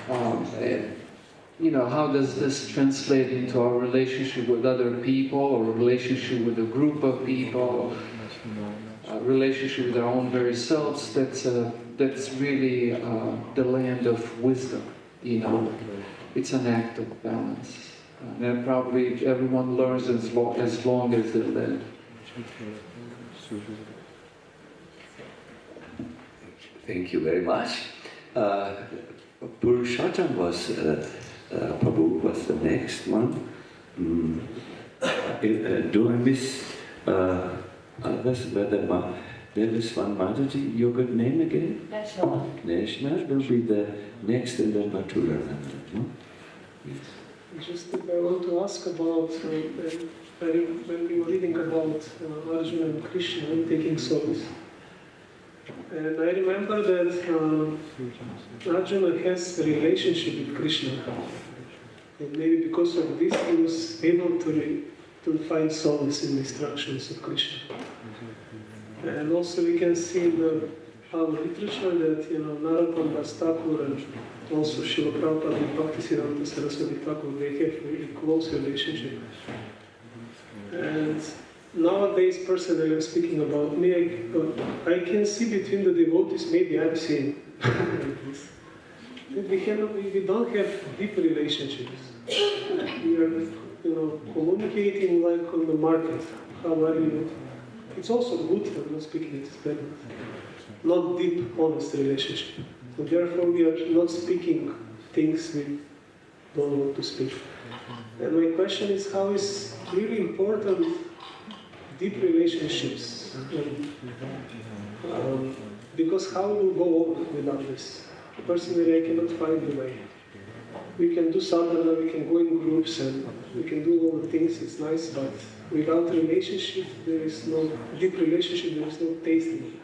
S6: How does this translate into our relationship with other people, or relationship with a group of people, relationship with our own very selves? That's really the land of wisdom, It's an act of balance. And probably everyone learns as long as they live.
S5: Thank you very much. Purushottam was, Prabhu was the next one. Do I miss others? There is one Mataji, your good name again?
S2: National.
S5: National will be the next, and then Mathurananda. No? Yes.
S9: Just I want to ask about when we were reading about Arjuna and Krishna taking souls. And I remember that Arjuna has a relationship with Krishna. And maybe because of this he was able to find solace in the instructions of Krishna. And also we can see in our literature that Narottam Das Thakur and also Śrīla Prabhupada and Bhaktisiddhanta Saraswati Thakur, they have a really close relationship. And nowadays, personally, I'm speaking about me, I can see between the devotees, maybe I'm seeing like this, that we don't have deep relationships. We are, communicating like on the market. How are you? It's also good, I'm not speaking it's bad. Not deep, honest relationship. So therefore we are not speaking things we don't want to speak. And my question is, how is really important deep relationships? Because how will go on without this? Personally, I cannot find the way. We can do sadhana, we can go in groups, and we can do all the things, it's nice, but without relationship, there is no deep relationship, there is no tasting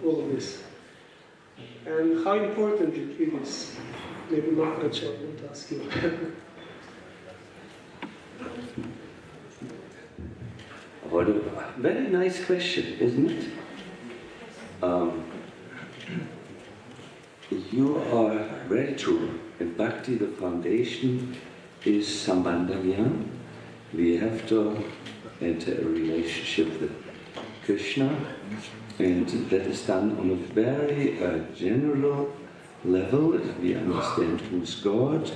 S9: all of this. And how important it is. Maybe Maharaj, I want to ask you.
S5: What a very nice question, isn't it? You are very true. In Bhakti, the foundation is sambandha. We have to enter a relationship with Krishna, and that is done on a very general level. We understand who's God,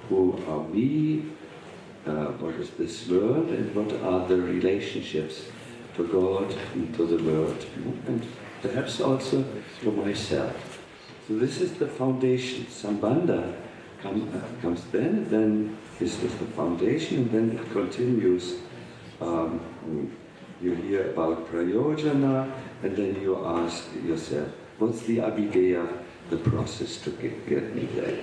S5: who are we, what is this world, and what are the relationships to God and to the world, and perhaps also to myself. So this is the foundation. Sambandha comes then this is the foundation, and then it continues. You hear about prayojana, and then you ask yourself, what's the abhideya, the process to get me there?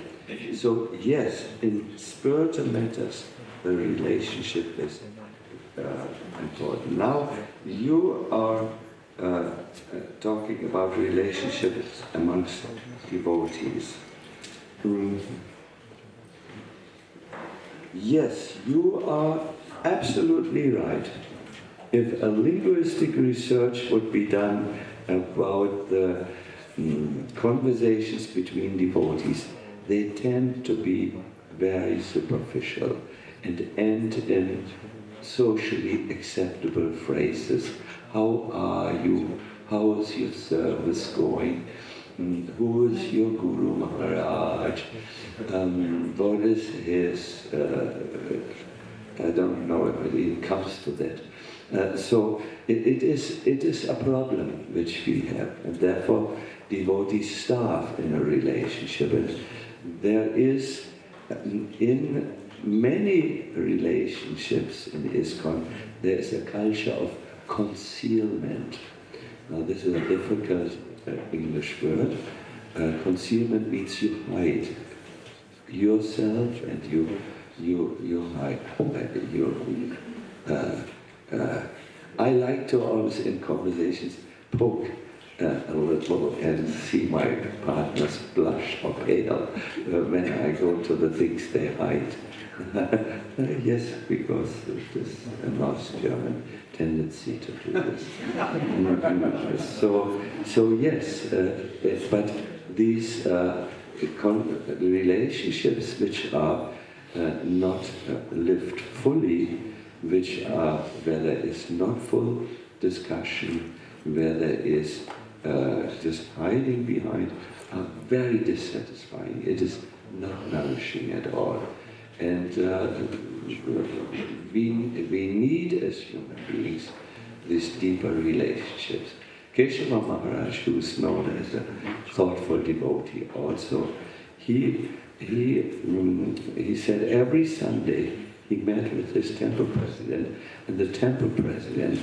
S5: So yes, in spiritual matters, the relationship is important. Now, you are talking about relationships amongst devotees. Yes, you are absolutely right. If a linguistic research would be done about the conversations between devotees, they tend to be very superficial and end in socially acceptable phrases. How are you? How is your service going? Who is your Guru Maharaj? What is his... I don't know if it comes to that. So it is a problem which we have, and therefore devotees starve in a relationship. And there is, in many relationships in ISKCON, there is a culture of concealment. Now this is a difficult English word, concealment means you hide yourself, and you hide. I like to always in conversations poke a little and see my partners blush or pale when I go to the things they hide. Yes, because of this North German tendency to do this. So yes, but these relationships which are not lived fully, which are where there is not full discussion, where there is just hiding behind, are very dissatisfying. It is not nourishing at all. And we need as human beings these deeper relationships. Keshava Maharaj, who is known as a thoughtful devotee also, he said every Sunday he met with his temple president, and the temple president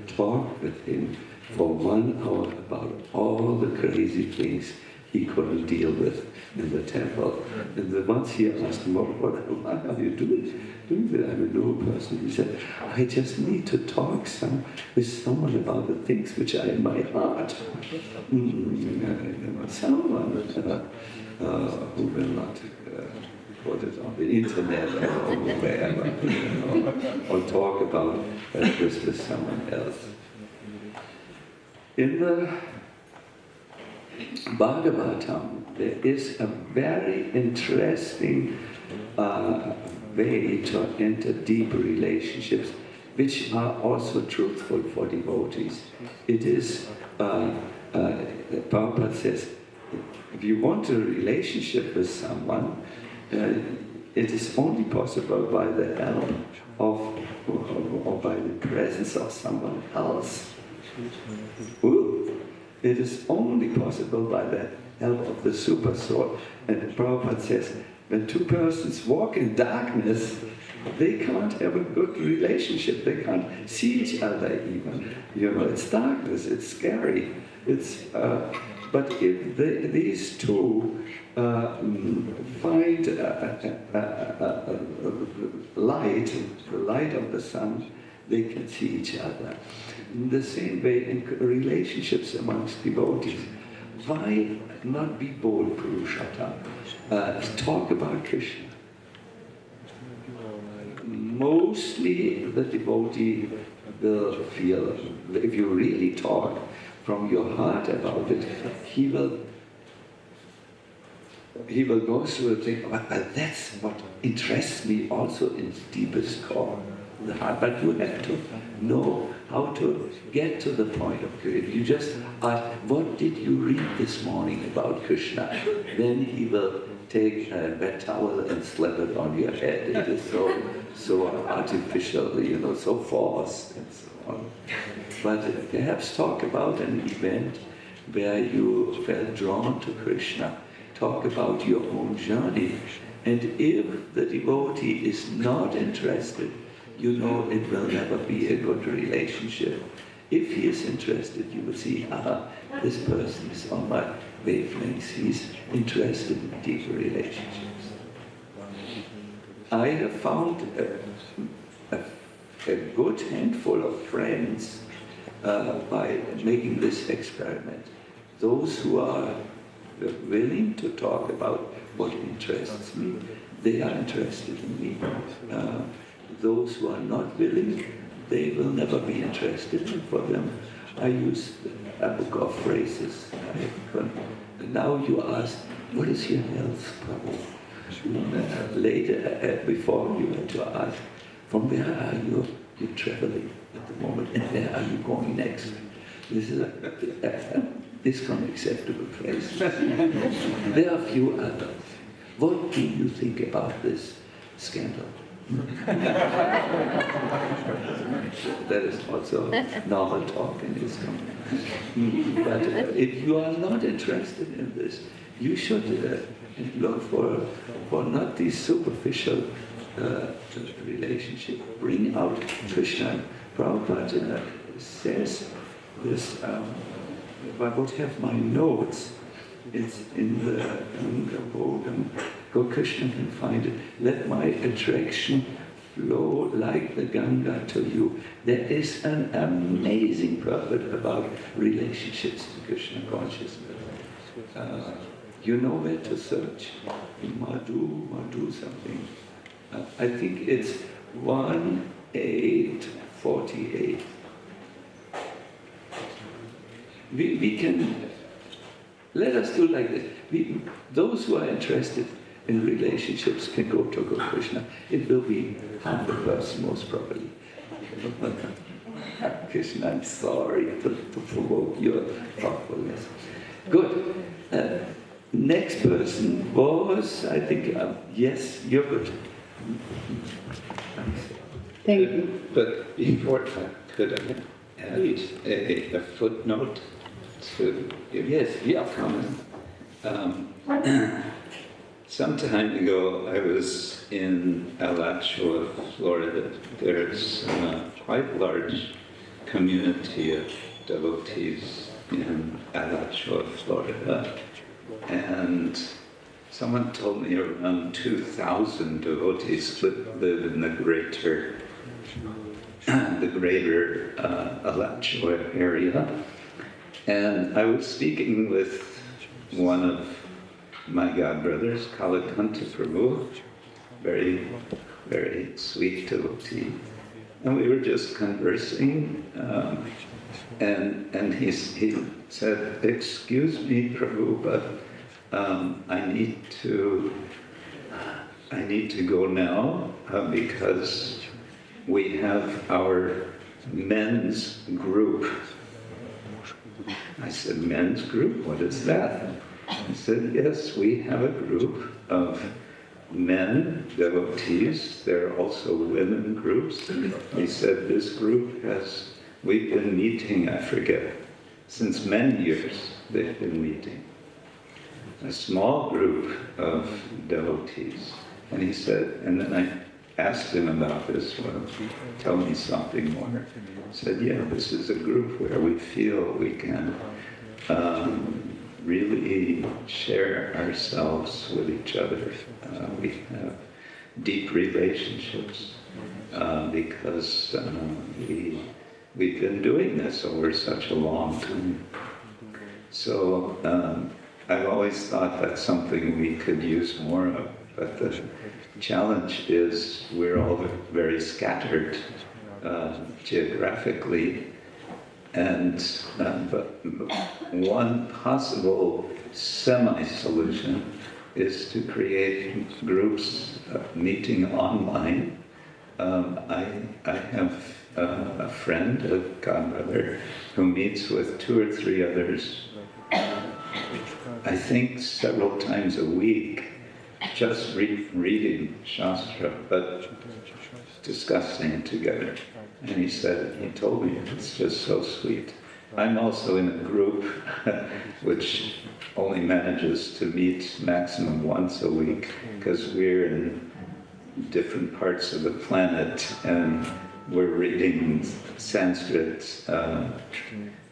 S5: talked with him for 1 hour about all the crazy things he couldn't deal with in the temple. And once he asked him, what are you doing that? I'm a new person. He said, I just need to talk with someone about the things which are in my heart. Someone who will not put it on the internet or wherever, or talk about this with someone else. In the Bhagavatam, there is a very interesting way to enter deep relationships, which are also truthful for devotees. It is, Prabhupada says, if you want a relationship with someone, it is only possible by the help of, or by the presence of someone else. It is only possible by the help of the super soul. And Prabhupada says, when two persons walk in darkness, they can't have a good relationship. They can't see each other even. It's darkness, it's scary. But if these two find light, the light of the sun, they can see each other. In the same way, in relationships amongst devotees, why not be bold, Purushottam? Talk about Krishna. Mostly the devotee will feel, if you really talk from your heart about it, he will go through and think, well, that's what interests me also in the deepest core, the heart. But you have to know how to get to the point of Krishna. If you just ask, what did you read this morning about Krishna? Then he will take a wet towel and slap it on your head. It is so artificial, so forced and so on. But perhaps talk about an event where you felt drawn to Krishna. Talk about your own journey. And if the devotee is not interested, it will never be a good relationship. If he is interested, you will see, this person is on my wavelengths. He's interested in deeper relationships. I have found a good handful of friends by making this experiment. Those who are willing to talk about what interests me, they are interested in me. Those who are not willing, they will never be interested. For them, I use a book of phrases. Now you ask, what is your health problem? Later, before you had to ask, from where are you traveling at the moment, and where are you going next? This is this unacceptable phrase. There are a few others. What do you think about this scandal? That is also normal talk in this company. But if you are not interested in this, you should look for not these superficial relationships. Bring out Krishna. Prabhupada says this, if I would have my notes, It's in the Ganga Bodham. Go Krishna can find it. Let my attraction flow like the Ganga to you. There is an amazing prophet about relationships to Krishna consciousness. You know where to search. Madhu something. I think it's 1848. We can, let us do like this. Those who are interested in relationships can go to Krishna. It will be half the person most probably. Krishna, I'm sorry to provoke your thoughtfulness. Good. Next person was, I think, yes, you're good.
S10: Thank you.
S1: But before that, could I add a footnote to your comment? Some time ago, I was in Alachua, Florida. There's a quite large community of devotees in Alachua, Florida. And someone told me around 2,000 devotees live in the greater Alachua area. And I was speaking with one of my godbrothers, Kalakanta Prabhu, very, very sweet devotee. And we were just conversing, and he said, "Excuse me, Prabhu, but I need to go now because we have our men's group." I said, "Men's group? What is that?" He said, "Yes, we have a group of men devotees. There are also women groups." He said, "This group we've been meeting, I forget, since many years they've been meeting. A small group of devotees." And he said, and then I asked him about this, well, tell me something more. He said, "Yeah, this is a group where we feel we can really share ourselves with each other. We have deep relationships because we've been doing this over such a long time." So I've always thought that's something we could use more of, but the challenge is we're all very scattered geographically, and but one possible semi-solution is to create groups meeting online. I have a friend, a godbrother, who meets with 2 or 3 others, I think several times a week, just reading Shastra, but discussing together. And he told me, it's just so sweet. I'm also in a group which only manages to meet maximum once a week, because we're in different parts of the planet and we're reading Sanskrit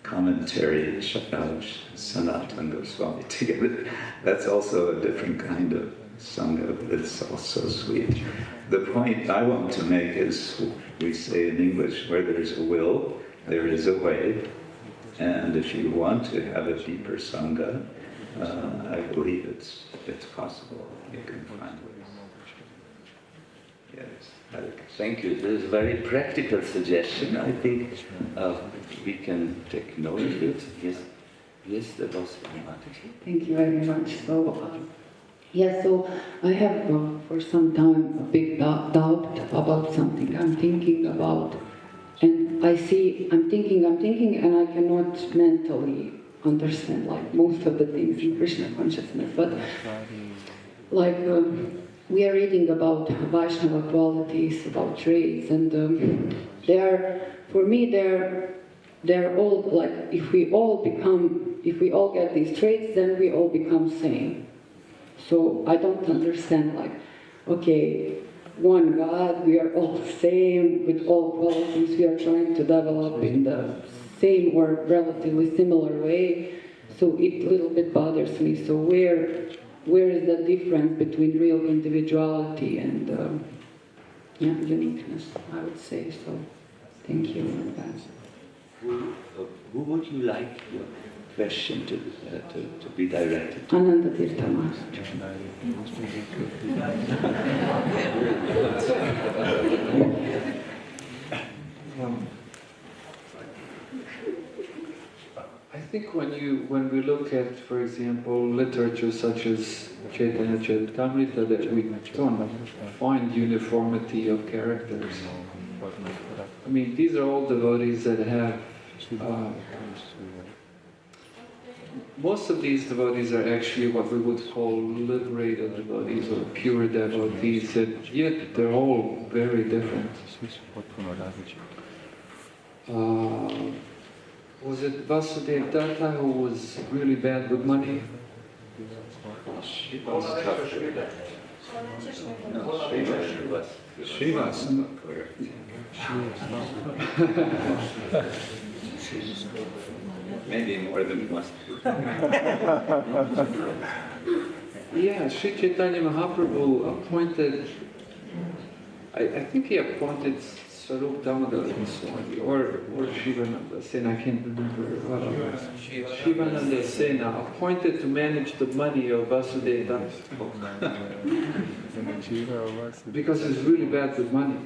S1: commentary, Sacinandana Goswami together. That's also a different kind of Sangha, but it's also sweet. The point I want to make is, we say in English, where there's a will, there is a way. And if you want to have a deeper Sangha, I believe it's possible. You can find ways. Yes.
S5: Thank you. This is a very practical suggestion. I think we can take note of it. Yes, that was
S10: Thank you very much. So I have for some time a big doubt about something I'm thinking about, and I'm thinking, and I cannot mentally understand like most of the things in Krishna consciousness. But like we are reading about Vaishnava qualities, about traits, and for me they're all like, if we all get these traits, then we all become sane. So I don't understand, like, okay, one God, we are all the same with all qualities we are trying to develop in the same or relatively similar way. So it a little bit bothers me. So where is the difference between real individuality and uniqueness? I would say so. Thank you in advance.
S5: Who would you like your question to be directed to?
S10: Ananda Tirtha Maharaj.
S6: I think when we look at, for example, literature such as Chaitanya Charitamrita, that we don't find uniformity of characters. I mean, these are all devotees that have most of these devotees are actually what we would call liberated devotees or pure devotees, yet they're all very different. Was it Vasudeva Datta who was really bad with money?
S1: Maybe more than one.
S6: Yeah, Sri Chaitanya Mahaprabhu appointed, I think he appointed Sarup Damodar Swami or Shivananda Sena, I can't remember. Shivananda Sena appointed to manage the money of Vasudeva because he's really bad with money.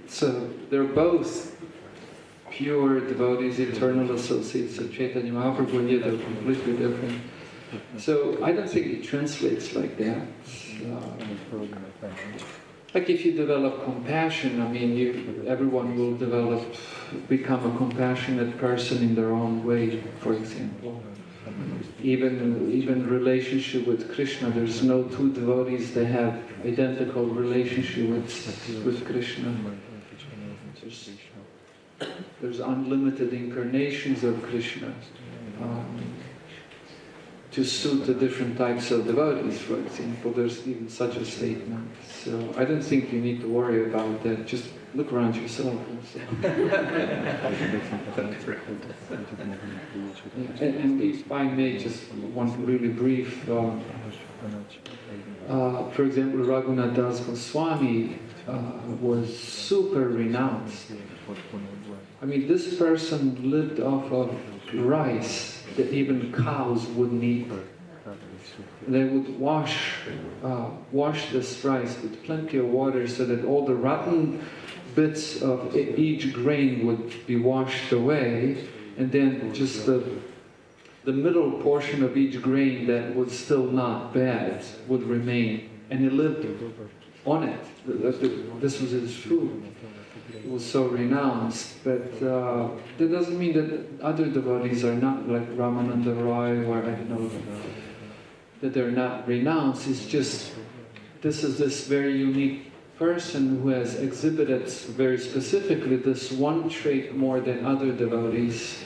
S6: So they're both pure devotees, eternal associates of Chaitanya Mahaprabhu, and yet they're completely different. So I don't think it translates like that. Like if you develop compassion, I mean, everyone will become a compassionate person in their own way, for example. Even relationship with Krishna, there's no two devotees that have identical relationship with Krishna. There's unlimited incarnations of Krishna to suit the different types of devotees, for example. There's even such a statement. So I don't think you need to worry about that. Just look around yourself. And if I may, just one really brief, for example, Raghunath Das Goswami was super renounced. I mean, this person lived off of rice that even cows wouldn't eat. They would wash this rice with plenty of water so that all the rotten bits of each grain would be washed away, and then just the middle portion of each grain that was still not bad would remain. And he lived on it. This was his food. It was so renounced, but that doesn't mean that other devotees are not, like Ramananda Roy, or I don't know, that they're not renounced. It's just, this is this very unique person who has exhibited very specifically this one trait more than other devotees,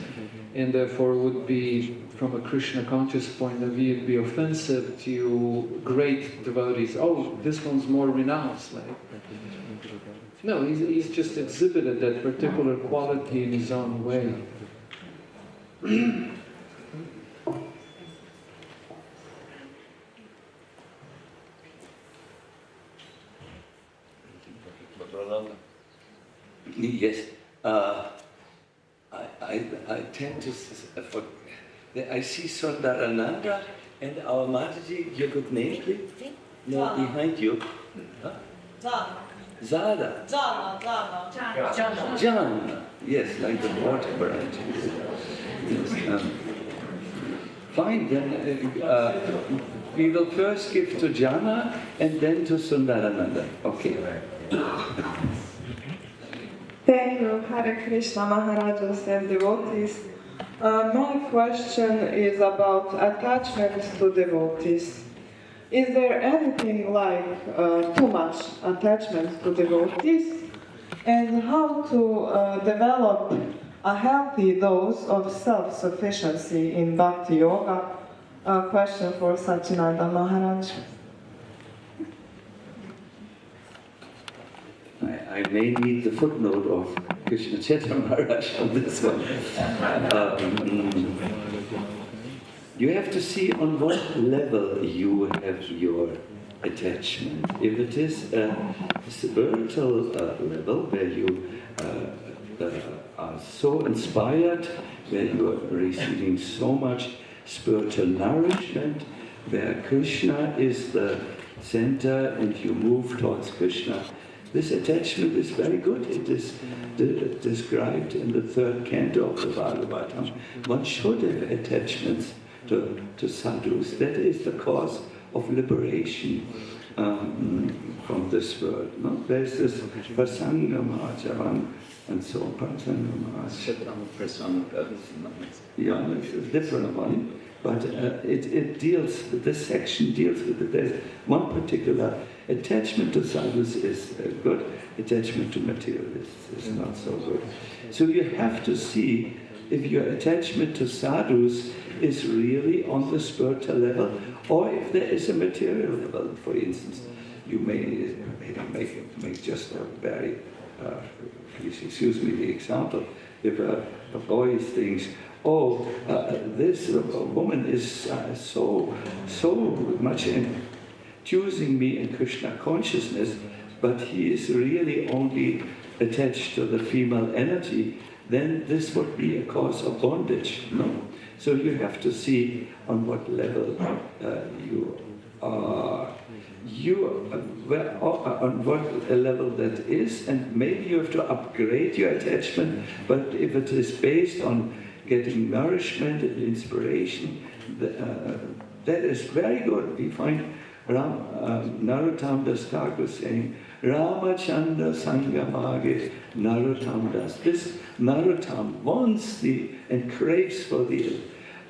S6: and therefore would be, from a Krishna conscious point of view, it'd be offensive to great devotees. Oh, this one's more renounced. Like, no, he's just exhibited that particular quality in his own way.
S5: Yes, I tend to I see Sundarananda and our Mataji. Your good name, please? No, behind you. Huh? Zara. Jana. Yes, like the water variety. Yes. Fine, then we will first give to Jana and then to Sundarananda. Okay.
S11: Thank you, Hare Krishna Maharajas and devotees. My question is about attachment to devotees. Is there anything like too much attachment to devotees? And how to develop a healthy dose of self-sufficiency in Bhakti Yoga? A question for Sacinandana Maharaj.
S5: I may need the footnote of Krishna Kshetra Maharaj on this one. You have to see on what level you have your attachment. If it is a spiritual level where you are so inspired, where you are receiving so much spiritual nourishment, where Krishna is the center and you move towards Krishna, this attachment is very good. It is described in the 3rd canto of the Bhagavatam. One should have attachments to sadhus. That is the cause of liberation from this world. No? There's this prasangamācaram and so on. Yeah, it's a different one. But it deals, this section deals with it. There's one particular attachment to sadhus is good, attachment to materialists is not so good. So you have to see if your attachment to sadhus is really on the spiritual level, or if there is a material level. For instance, you may make just a very, please excuse me the example, if a boy thinks, oh, this woman is so much choosing me in Krishna consciousness, but he is really only attached to the female energy, then this would be a cause of bondage. No? So you have to see on what level you are. On what level that is, and maybe you have to upgrade your attachment, but if it is based on getting nourishment and inspiration, that is very good. We find Narottam Das Thakur saying, Ramachandra Sangamage Narottam Das. This Narottam wants and craves for the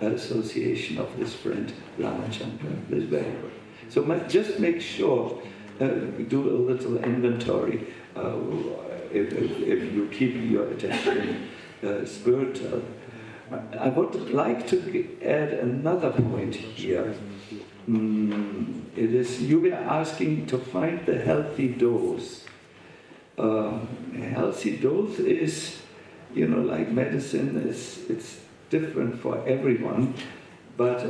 S5: association of this friend Ramachandra. That's very good. So just make sure, do a little inventory if you keep your attention spiritual. I would like to add another point here. It is, you were asking to find the healthy dose. A healthy dose is, like medicine, it's different for everyone, but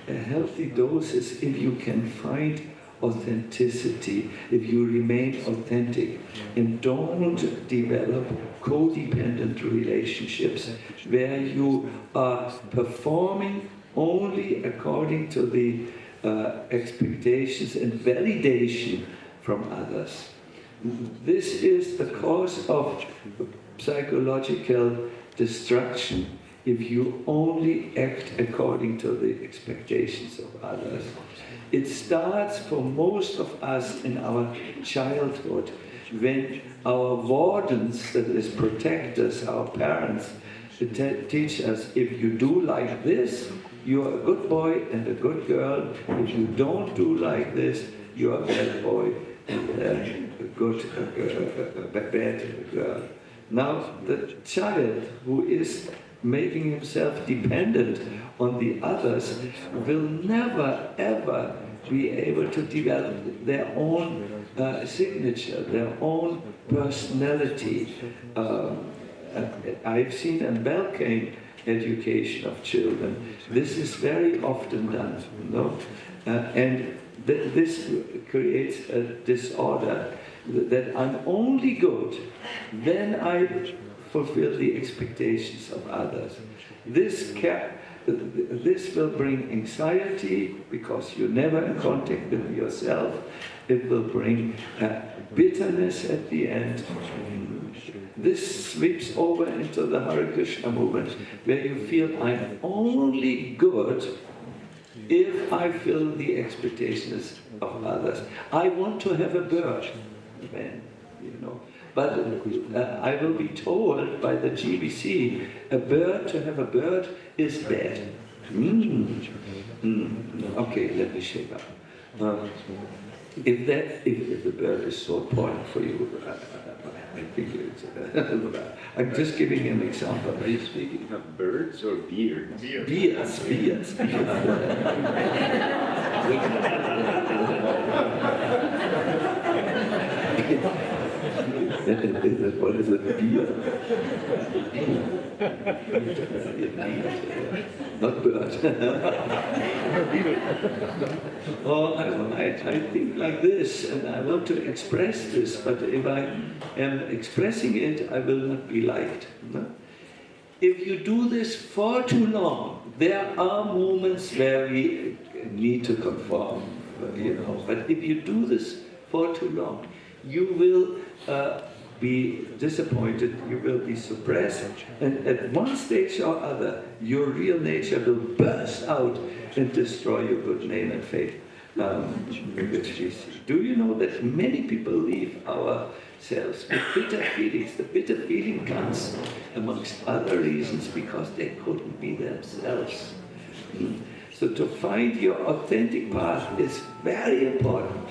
S5: a healthy dose is if you can find authenticity, if you remain authentic and don't develop codependent relationships where you are performing only according to the expectations and validation from others. This is the cause of psychological destruction if you only act according to the expectations of others. It starts for most of us in our childhood, when our wardens, that is protectors, our parents, teach us, if you do like this, you're a good boy and a good girl. If you don't do like this, you're a bad boy and a bad girl. Now, the child who is making himself dependent on the others will never ever be able to develop their own signature, their own personality. I've seen a Balkan education of children. This is very often done, and this creates a disorder that I'm only good when I fulfill the expectations of others. This will bring anxiety because you're never in contact with yourself. It will bring bitterness at the end. This sweeps over into the Hare Krishna movement, where you feel I'm only good if I fill the expectations of others. I want to have a bird, man, But I will be told by the GBC, to have a bird is bad. Okay, let me shake up. If the bird is so important for you, I think it's. I'm just giving an example.
S1: Are you speaking of birds or beards?
S5: Beards. What is it? Beer? Not bird. Oh, I think like this, and I want to express this, but if I am expressing it, I will not be liked. No? If you do this for too long, there are moments where we need to conform, but if you do this for too long, you will be disappointed, you will be suppressed, and at one stage or other, your real nature will burst out and destroy your good name and faith. Do you know that many people leave ourselves with bitter feelings? The bitter feeling comes, amongst other reasons, because they couldn't be themselves. So to find your authentic path is very important.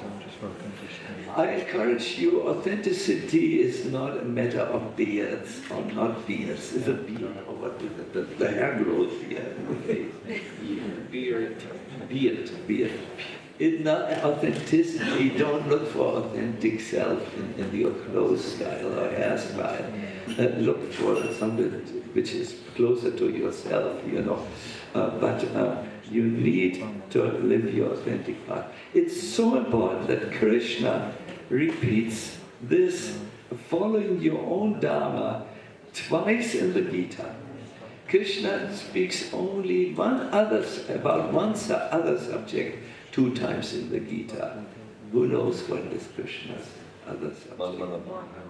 S5: I encourage you, authenticity is not a matter of beards or not beards. It's a beard, or what is it? The hair growth here in the face. Beard. It's not authenticity. Don't look for authentic self in your clothes style or hairstyle. Look for something which is closer to yourself, But you need to live your authentic path. It's so important that Krishna repeats this following your own Dharma twice in the Gita. Krishna speaks only about one other subject 2 times in the Gita. Who knows what is Krishna's other subject?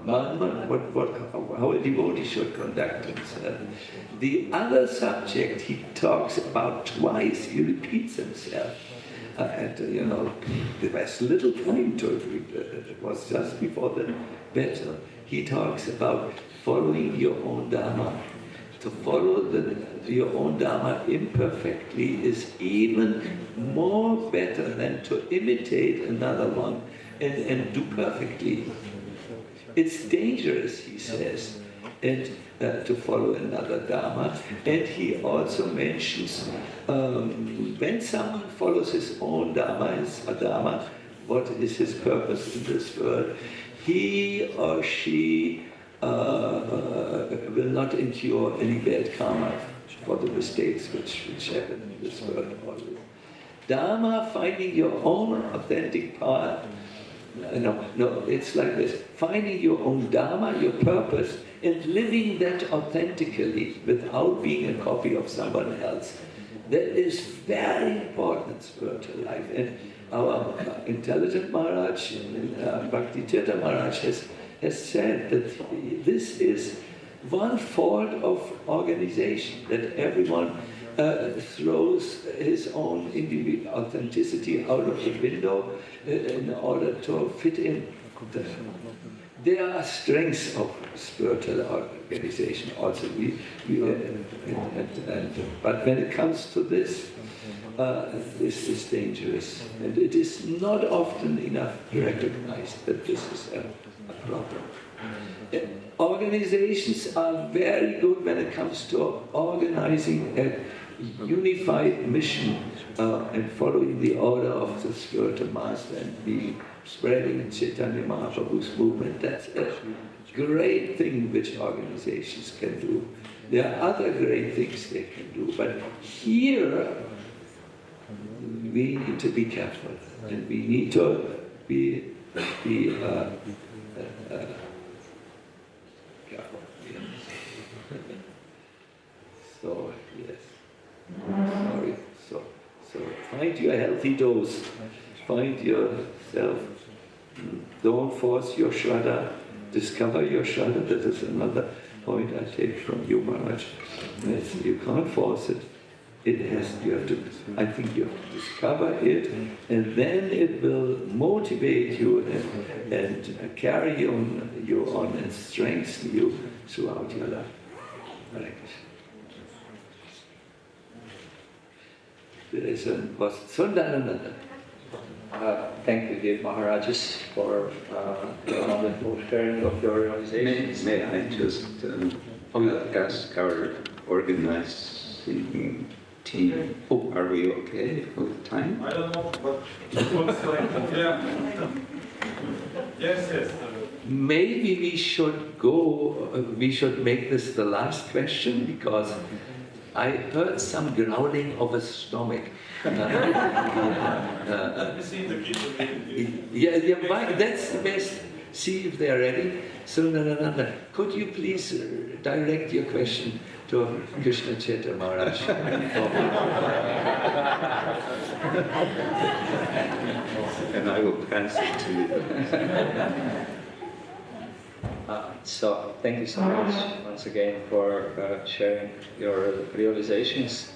S5: How a devotee should conduct himself. The other subject he talks about twice, he repeats himself. There was little time to it. It was just before the battle. He talks about following your own Dharma. To follow your own Dharma imperfectly is even more better than to imitate another one and do perfectly. It's dangerous, he says, and to follow another Dharma. And he also mentions when someone follows his own Dharma, his Dharma, what is his purpose in this world, he or she will not incur any bad karma for the mistakes which happen in this world always. Dharma, finding your own authentic path. No, it's like this. Finding your own Dharma, your purpose, and living that authentically without being a copy of someone else. That is very important in spiritual life. And our intelligent Maharaj, Bhakti Tirtha Maharaj, has said that this is one fault of organization, that everyone throws his own authenticity out of the window in order to fit in. There are strengths of spiritual organization also. But when it comes to this, this is dangerous, and it is not often enough recognized that this is a problem. Organizations are very good when it comes to organizing a unified mission and following the order of the spiritual master and spreading Chaitanya Mahaprabhu's movement. That's a great thing which organizations can do. There are other great things they can do, but here we need to be careful, and we need to be careful. So, yes. Sorry. So find your healthy dose. Find yourself. Don't force your Shraddha. Discover your Shraddha. That is another point I take from you, Maharaj. You can't force it. I think you have to discover it, and then it will motivate you and carry you on and strengthen you throughout your life. Hare Krishna. There is Sundarananda.
S12: Thank you, dear Maharajas, for the wonderful sharing of your realizations.
S1: May I just ask our organizing team, are we okay with time?
S4: I don't know, but it looks like, yeah. Yes.
S5: maybe we should we should make this the last question, because I heard some growling of a stomach. That's the best. See if they're ready. Sundarananda, could you please direct your question to Krishna Kshetra Maharaj?
S1: And I will pass it to you.
S12: So, thank you so much once again for sharing your realizations.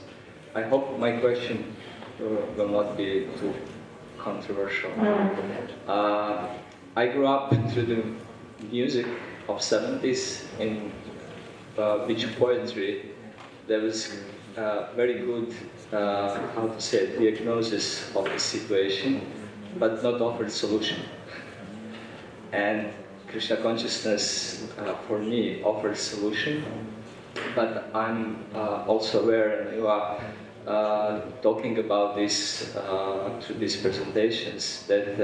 S12: I hope my question will not be too controversial. I grew up through the music of 70s in which poetry there was very good, diagnosis of the situation, but not offered solution. And Krishna consciousness, for me, offers solution, but I'm also aware, and you are talking about this through these presentations, that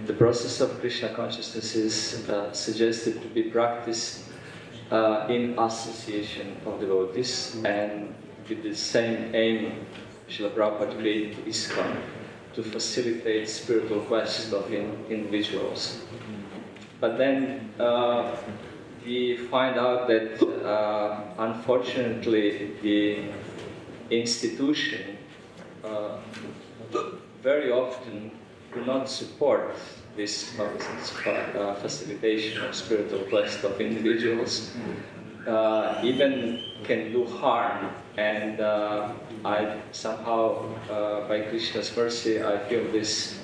S12: the process of Krishna consciousness is suggested to be practiced in association of devotees, and with the same aim, Srila Prabhupada created ISKCON, to facilitate spiritual quest of individuals. But then we find out that unfortunately the institution very often do not support this facilitation of spiritual quest of individuals, even can do harm. And I somehow, by Krishna's mercy, I feel this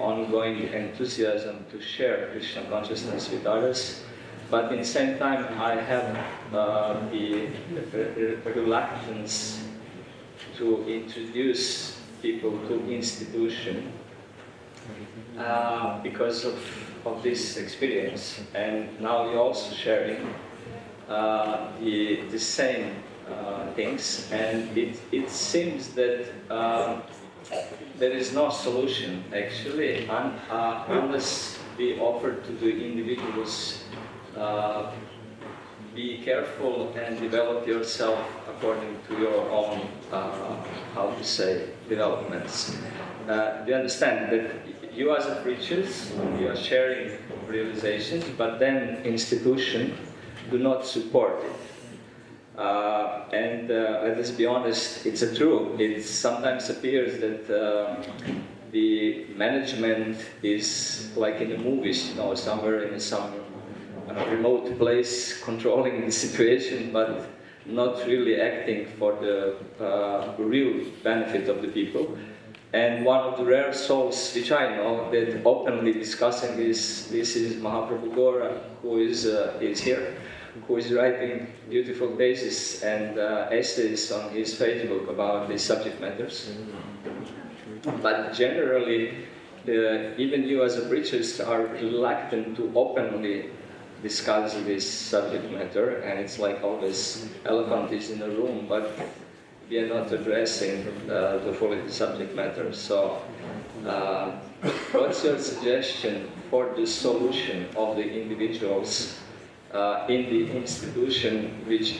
S12: ongoing enthusiasm to share Krishna consciousness with others. But at the same time, I have the reluctance to introduce people to institution because of this experience. And now you're also sharing the same things, and it seems that there is no solution actually unless we offer to the individuals be careful and develop yourself according to your own developments. Do you understand that you as a preachers, you are sharing realizations, but then institution do not support it. Let's be honest, it's true. It sometimes appears that the management is like in the movies, somewhere in some remote place controlling the situation, but not really acting for the real benefit of the people. And one of the rare souls which I know that openly discussing this is Mahaprabhu Gora, who is here, who is writing beautiful theses and essays on his Facebook about these subject matters. But generally, even you as a preachers are reluctant to openly discuss this subject matter, and it's like always elephant is in the room, but we are not addressing fully the subject matter. So, what's your suggestion for the solution of the individuals in the institution which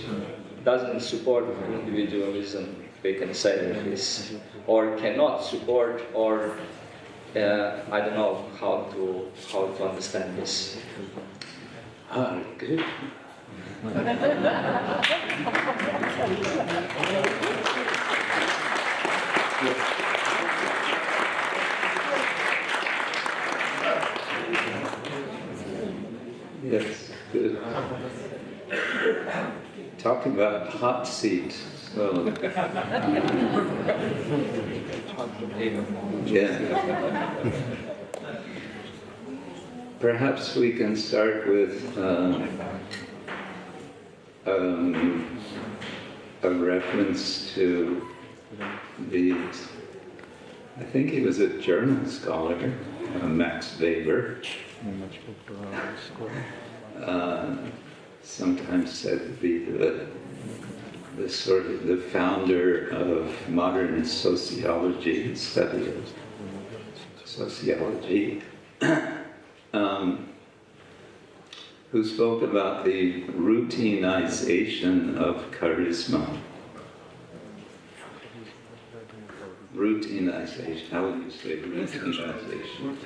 S12: doesn't support individualism, we can say this, or cannot support, or I don't know how to understand this.
S5: Good.
S1: Yes, good. Talking about hot seat. So, yeah. Perhaps we can start with a reference to I think he was a German scholar, Max Weber, sometimes said to be the sort of the founder of modern sociology and study of sociology, who spoke about the routinization of charisma. Routinization, how would you say routinization?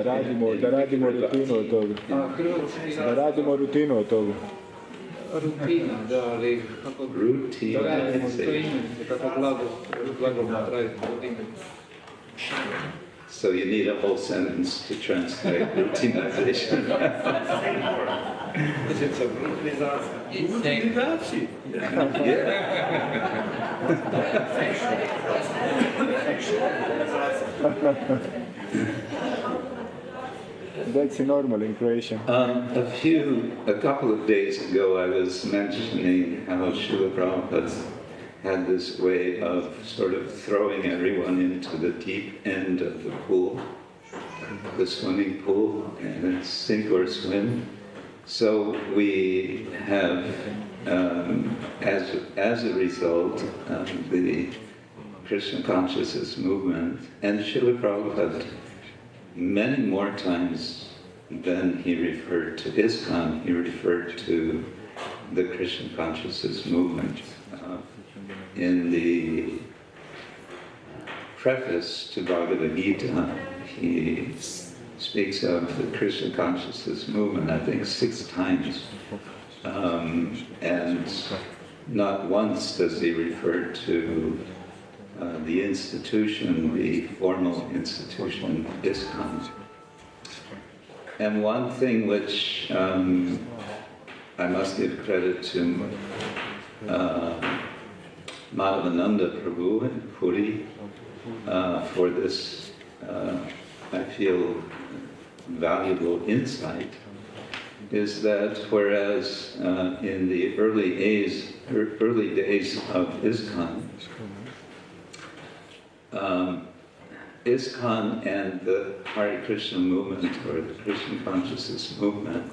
S13: Da radimo rutinu od toga. Da radimo rutinu od toga.
S6: Rutina, da, ali kako...
S1: Rutina.
S6: Da radimo to ime, kako blago pravi rutina.
S1: So you need a whole sentence to translate routinization.
S6: Is it a routinization?
S13: That's normal in Croatian.
S1: A couple of days ago I was mentioning how Srila Prabhupada had this way of sort of throwing everyone into the deep end of the pool, the swimming pool, and sink or swim. So we have, as a result, the Krishna consciousness movement, and Srila Prabhupada, many more times than he referred to ISKCON, he referred to the Krishna consciousness movement. In the preface to Bhagavad-gītā, he speaks of the Krishna consciousness movement, I think 6 times. And not once does he refer to the institution, the formal institution, ISKCON. And one thing which I must give credit to Madhavananda Prabhu in Puri for this, I feel, valuable insight, is that whereas in the early days of ISKCON, ISKCON and the Hare Krishna movement, or the Krishna consciousness movement,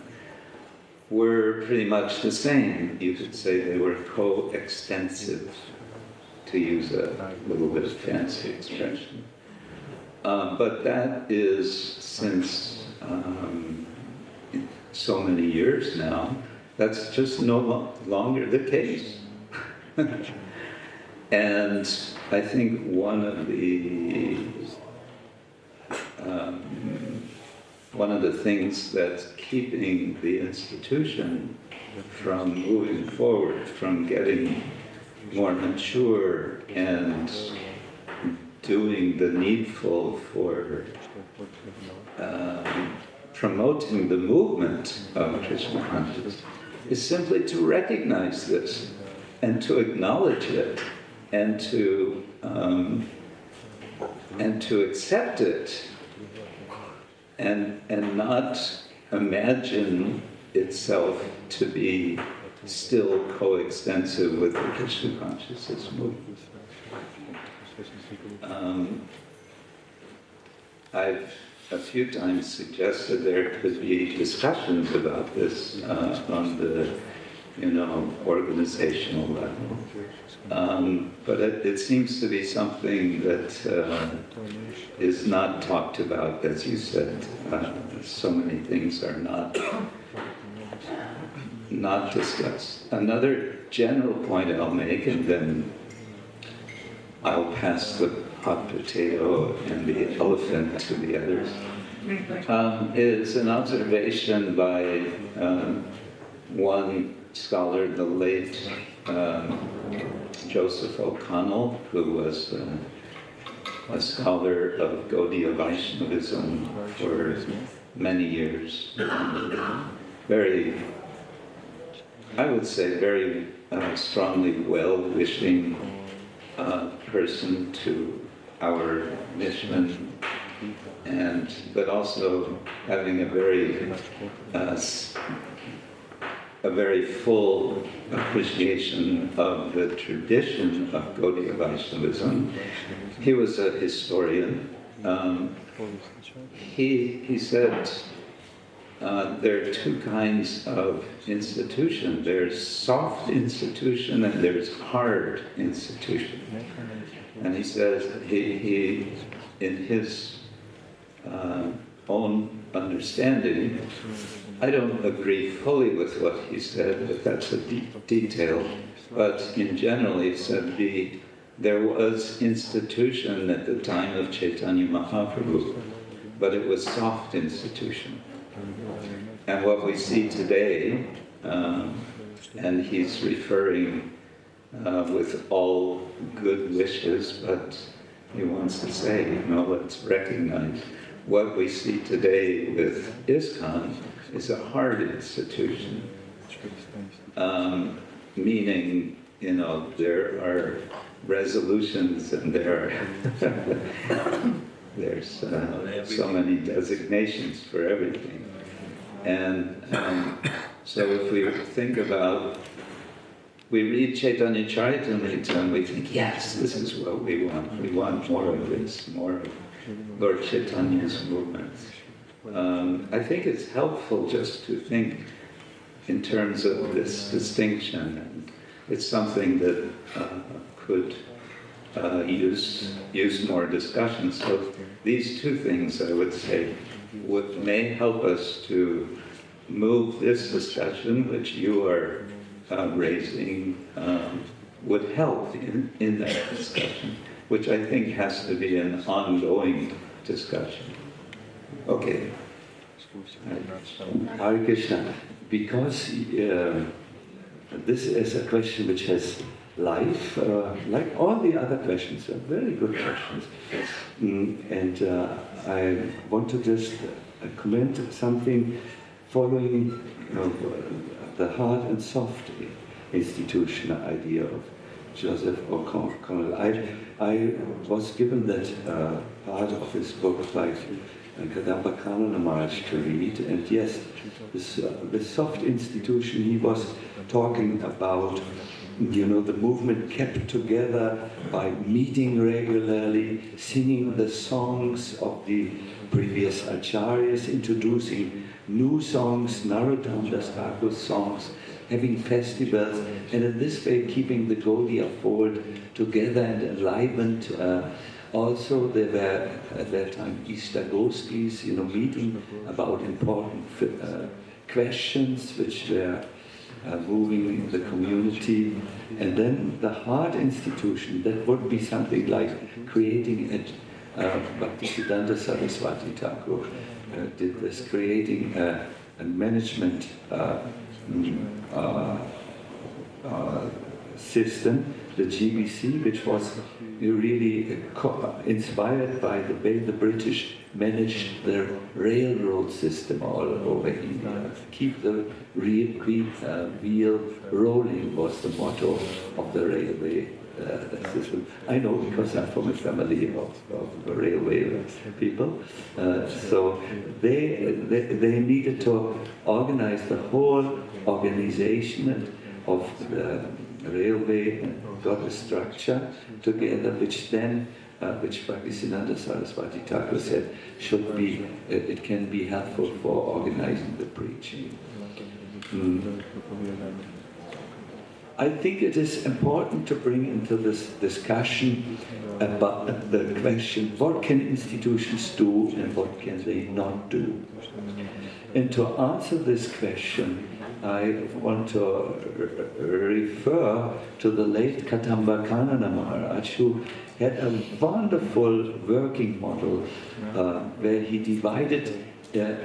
S1: were pretty much the same. You could say they were coextensive, to use a little bit of fancy expression. But that is, since so many years now, that's just no longer the case. And I think one of the things that's keeping the institution from moving forward, from getting more mature and doing the needful for promoting the movement of Krishna consciousness, is simply to recognize this and to acknowledge it and to accept it and not imagine itself to be still coextensive with the Krishna consciousness movement. I've a few times suggested there could be discussions about this on the, organizational level. But it seems to be something that is not talked about, as you said. So many things are not discussed. Another general point I'll make, and then I'll pass the hot potato and the elephant to the others, is an observation by one scholar, the late Joseph O'Connell, who was a scholar of Gaudiya Vaishnavism for many years. Very, I would say, very strongly well-wishing person to our mission, but also having a very full appreciation of the tradition of Gaudiya Vaishnavism. He was a historian. He said there are 2 kinds of institution. There's soft institution and there's hard institution. And he says he in his own understanding, I don't agree fully with what he said, but that's a detail. But in general, he said there was institution at the time of Chaitanya Mahaprabhu, but it was soft institution. And what we see today, and he's referring with all good wishes, but he wants to say, let's recognize what we see today with ISKCON is a hard institution. Meaning, there are resolutions and there's so many designations for everything. And so if we think about, we read Chaitanya Charitamrita and we think, yes, this is what we want. We want more of this, more of Lord Chaitanya's movements. I think it's helpful just to think in terms of this distinction, and it's something that could use more discussion. So these two things, I would say, may help us to move this discussion, which you are raising, would help in that discussion, which I think has to be an ongoing discussion. Okay.
S5: Hare Krishna. Because this is a question which has life, like all the other questions, are very good questions. And I want to just comment something following the hard and soft institution idea of Joseph O'Connell. I was given that part of his book like Kadamba Kanana Maharaj to read, and yes, this soft institution, he was talking about, the movement kept together by meeting regularly, singing the songs of the previous acharyas, introducing new songs, Narottam Das Thakur's songs, having festivals, and in this way keeping the Gaudiya fold together and enlivened. Also, there were at that time Ishtagostis, meeting about important questions which were moving the community. And then the hard institution, that would be something like creating it. Bhaktisiddhanta Saraswati Thakur did this, creating a management system, the GBC, which was really inspired by the way the British managed their railroad system all over India. Keep the wheel rolling was the motto of the railway system. I know because I'm from a family of railway people. So they needed to organize the whole organization of the railway, and got a structure together, which Bhaktisiddhanta Saraswati Thakur said should be, it can be helpful for organizing the preaching. I think it is important to bring into this discussion about the question, what can institutions do and what can they not do? And to answer this question, I want to refer to the late Kadamba Kanana Maharaj, who had a wonderful working model where he divided the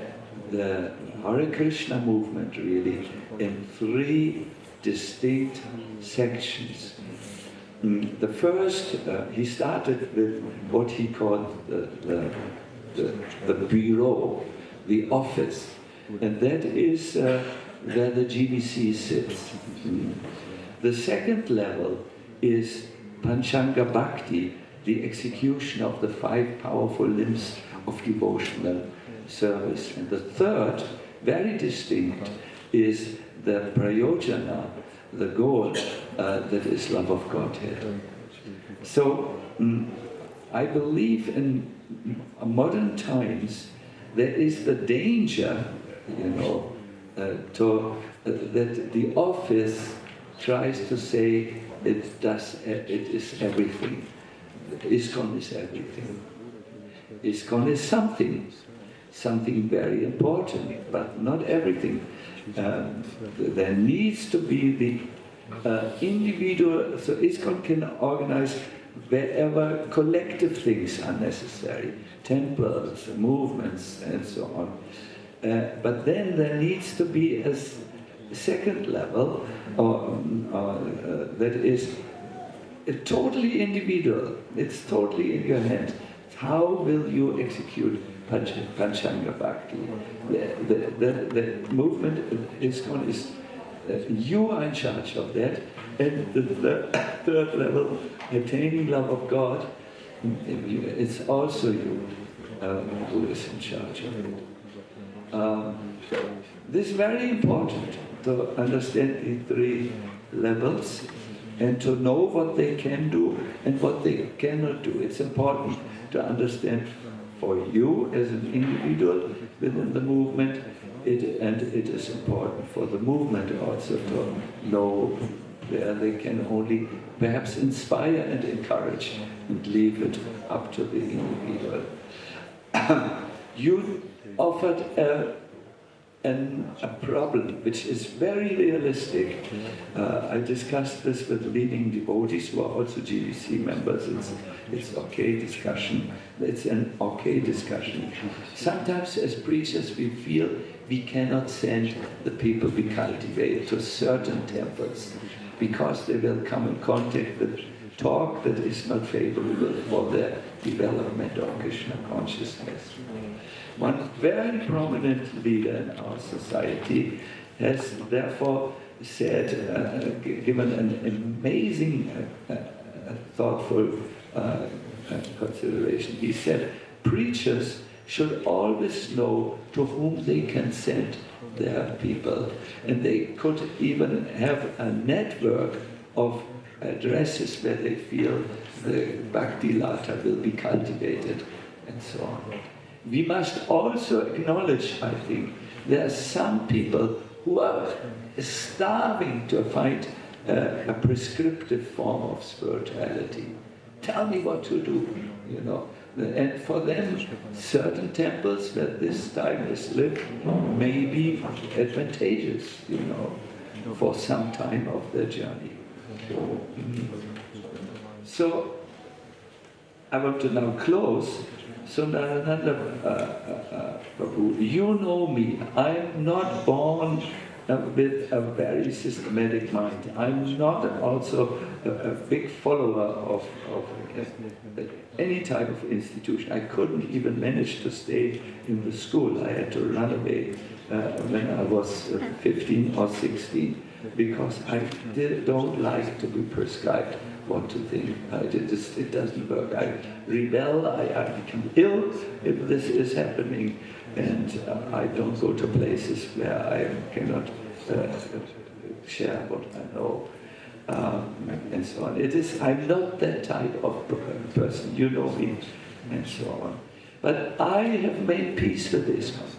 S5: Hare Krishna movement really in three distinct sections. The first, he started with what he called the bureau, the office, and that is where the GBC sits. The second level is Panchanga Bhakti, the execution of the 5 powerful limbs of devotional service. And the third, very distinct, is the prayojana, the goal, that is love of Godhead. So I believe in modern times there is the danger, that the office tries to say it is everything. ISKCON is everything. ISKCON is something very important, but not everything. There needs to be the individual, so ISKCON can organize wherever collective things are necessary, temples, movements, and so on. But then there needs to be a second level, that is totally individual. It's totally in your hand. How will you execute Panchanga Bhakti? The movement is you are in charge of that, and the third level, attaining love of God, it's also you who is in charge of it. This is very important to understand the three levels and to know what they can do and what they cannot do. It's important to understand for you as an individual within the movement, and it is important for the movement also to know where they can only perhaps inspire and encourage and leave it up to the individual. You offered a problem which is very realistic. I discussed this with leading devotees who are also GBC members. It's okay discussion. It's an okay discussion. Sometimes as preachers we feel we cannot send the people we cultivate to certain temples because they will come in contact with talk that is not favorable for the development of Krishna consciousness. One very prominent leader in our society has therefore said, given an amazing, thoughtful consideration. He said, preachers should always know to whom they can send their people, and they could even have a network of addresses where they feel the Bhakti Lata will be cultivated, and so on. We must also acknowledge, I think, there are some people who are starving to find a prescriptive form of spirituality. Tell me what to do, you know. And for them, certain temples where this time is lived may be advantageous, you know, for some time of their journey. So, I want to now close. So Ananda Prabhu, you know me. I'm not born with a very systematic mind. I'm not also a big follower of any type of institution. I couldn't even manage to stay in the school. I had to run away when I was 15 or 16 because I don't like to be prescribed what to think. It doesn't work. I rebel, I become ill if this is happening, and I don't go to places where I cannot share what I know, and so on. I'm not that type of person, you know me, and so on. But I have made peace with ISKCON.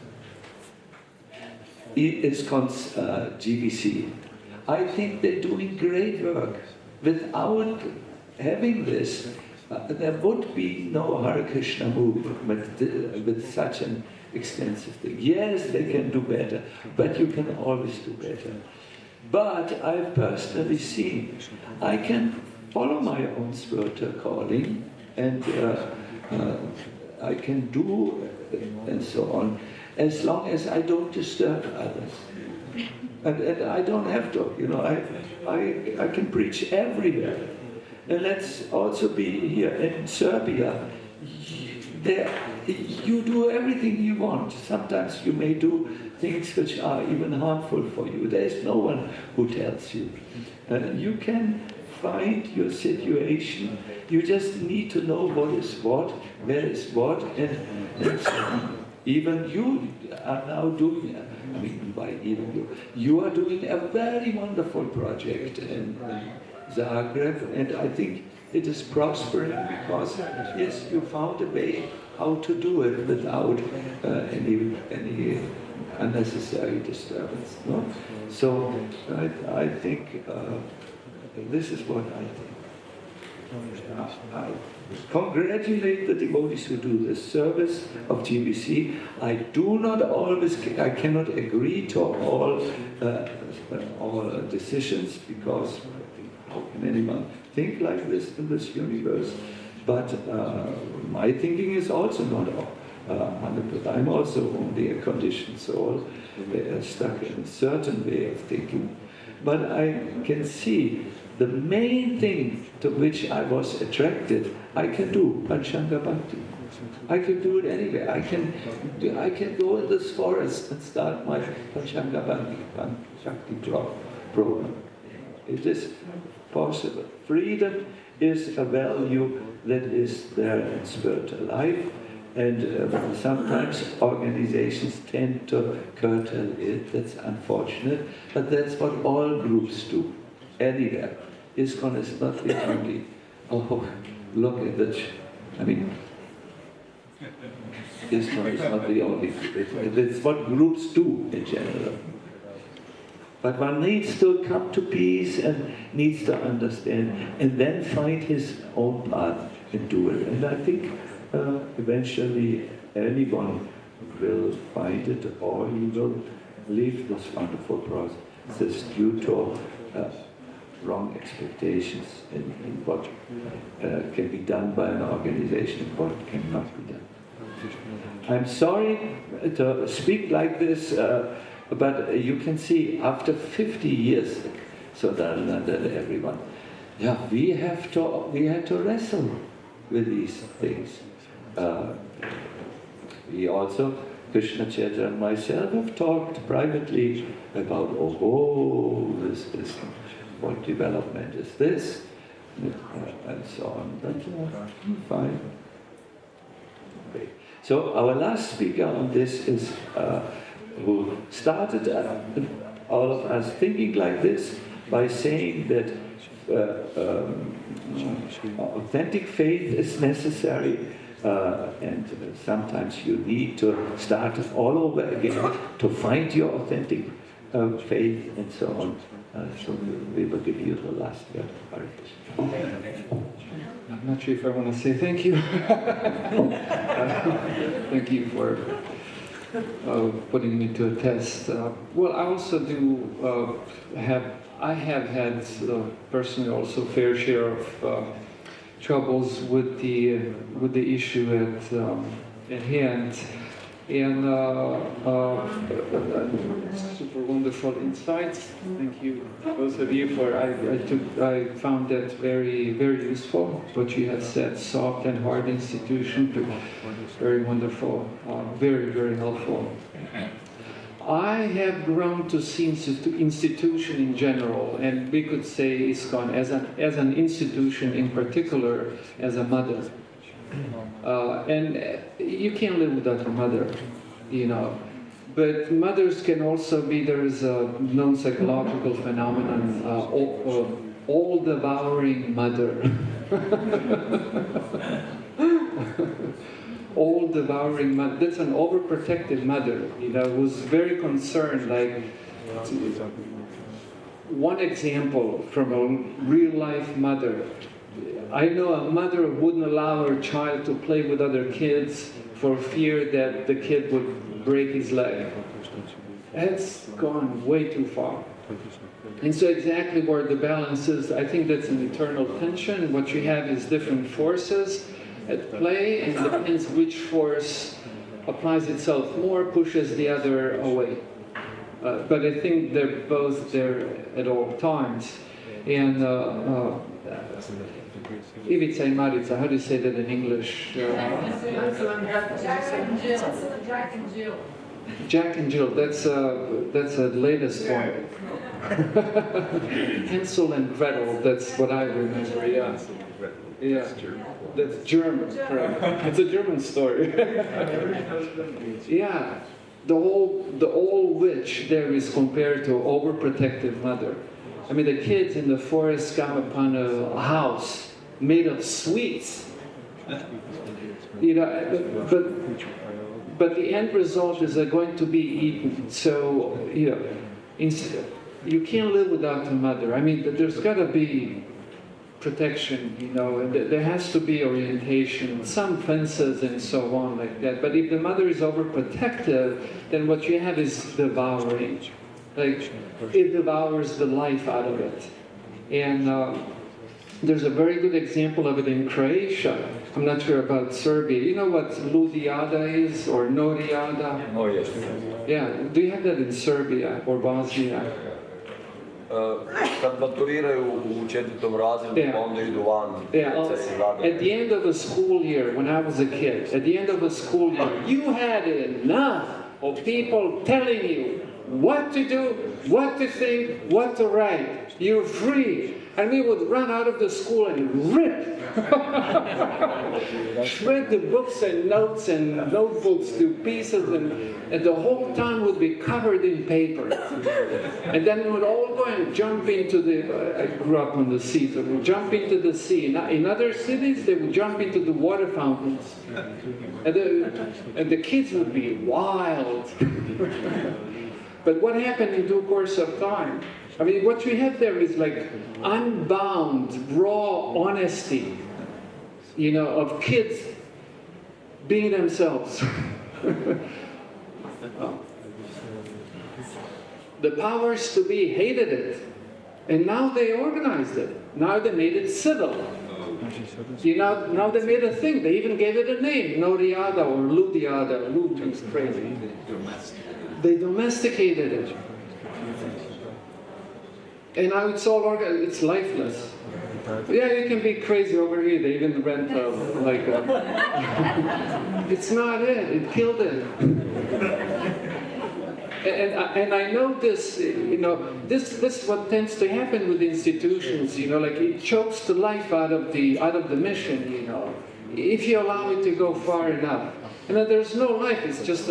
S5: ISKCON's GBC. I think they're doing great work. Without having this, there would be no Hare Krishna movement with such an extensive thing. Yes, they can do better, but you can always do better. But I've personally seen, I can follow my own spiritual calling, and I can do, and so on, as long as I don't disturb others. And I don't have to, you know, I can preach everywhere. And let's also be here in Serbia. You do everything you want. Sometimes you may do things which are even harmful for you. There is no one who tells you. You can find your situation. You just need to know what is what, where is what, and even you are now doing, I mean, by even you are doing a very wonderful project in Zagreb, and I think it is prospering because, yes, you found a way how to do it without any unnecessary disturbance. No? So I think this is what I think. I congratulate the devotees who do this service of GBC. I do not always, I cannot agree to all decisions, because how can anyone think like this in this universe? But my thinking is also not 100%. I'm also only a conditioned soul, stuck in a certain way of thinking. But I can see the main thing to which I was attracted, I can do Panchanga Bhakti. I can do it anywhere. I can go in this forest and start my Panchanga Bhakti program. It is possible. Freedom is a value that is there in spiritual life, and sometimes organizations tend to curtail it. That's unfortunate, but that's what all groups do, anywhere. ISKCON is not the only, look at that, ISKCON is not the only, it's what groups do in general. But one needs to come to peace and needs to understand, and then find his own path and do it. And I think eventually anyone will find it, or he will leave this wonderful process due to wrong expectations in what can be done by an organization and what cannot be done. I'm sorry to speak like this, but you can see after 50 years, so that everyone, we had to wrestle with these things. We also, Krishna Kshetra and myself, have talked privately about, this is, what development is this, and so on. But fine. Okay. So our last speaker on this is who started all of us thinking like this by saying that authentic faith is necessary, and sometimes you need to start all over again to find your authentic faith and so on. So we will give you the last word.
S6: I'm not sure if I want to say thank you. Thank you for putting me to a test. Well, I also do I have had personally also fair share of troubles with the issue at hand, and super wonderful insights. Thank you, both of you, for I found that very, very useful. What you have said, soft and hard institution, very wonderful, very, very helpful. I have grown to see institution in general, and we could say ISKCON as an institution in particular, as a mother. And you can't live without a mother, But mothers can also be, there is a known psychological phenomenon, all-devouring mother. All-devouring mother. That's an overprotective mother, who's very concerned. Like, one example from a real-life mother. I know a mother who wouldn't allow her child to play with other kids for fear that the kid would break his leg. That's gone way too far. And so exactly where the balance is, I think that's an eternal tension. What you have is different forces at play, and it depends which force applies itself more, pushes the other away. But I think they're both there at all times. And Ivica and Marica, how do you say that in English?
S2: Jack and Jill.
S6: Jack and Jill, that's the latest one. Hansel and Gretel, that's what I remember, yeah. Yeah, that's German, correct. It's a German story. Yeah, the old witch there is compared to overprotective mother. I mean, the kids in the forest come upon a house made of sweets. But the end result is they're going to be eaten. So, you can't live without the mother. I mean, there's got to be protection, you know, and there has to be orientation, some fences and so on like that. But if the mother is overprotective, then what you have is devouring. Like, it devours the life out of it. And there's a very good example of it in Croatia. I'm not sure about Serbia. You know what Ludijada is, or Norijada?
S8: Oh, yes.
S6: Yeah, do you have that in Serbia or Bosnia?
S8: Kad maturiraju u 4. razredu, onda idu van.
S6: At the end of a school year, when I was a kid, at the end of a school year, you had enough of people telling you what to do, what to think, what to write. You're free. And we would run out of the school and rip, shred the books and notes and notebooks to pieces, and the whole town would be covered in paper. And then we would all go and jump into I grew up on the sea, so we would jump into the sea. In other cities, they would jump into the water fountains. And the kids would be wild. But what happened in due course of time? I mean, what we have there is like unbound, raw honesty, you know, of kids being themselves. The powers to be hated it, and now they organized it. Now they made it civil. You know, now they made a thing. They even gave it a name, Norijada or Ludijada. Lud is crazy. They domesticated it. And now it's all it's lifeless. Yeah, you can be crazy over here. They even rent it's not it. It killed it. And I know this, you know, this is what tends to happen with institutions, you know, like it chokes the life out of the mission, you know, if you allow it to go far enough. And then there's no life, it's just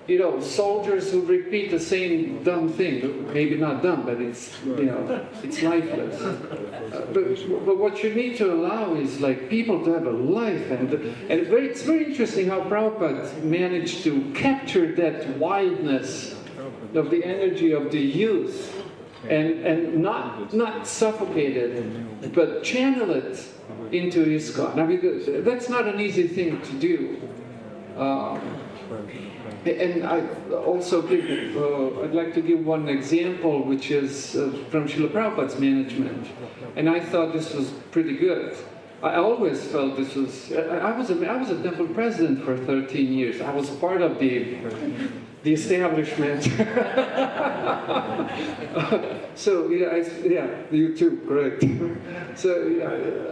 S6: you know, soldiers who repeat the same dumb thing. Maybe not dumb, but it's, you know, it's lifeless. But what you need to allow is like people to have a life, and it's very interesting how Prabhupada managed to capture that wildness of the energy of the youth, and not suffocate it, but channel it into ISKCON. I mean, that's not an easy thing to do. And I also I'd like to give one example, which is from Srila Prabhupada's management. And I thought this was pretty good. I always felt this was, I was a temple president for 13 years. I was part of the establishment. So, you too, correct. So,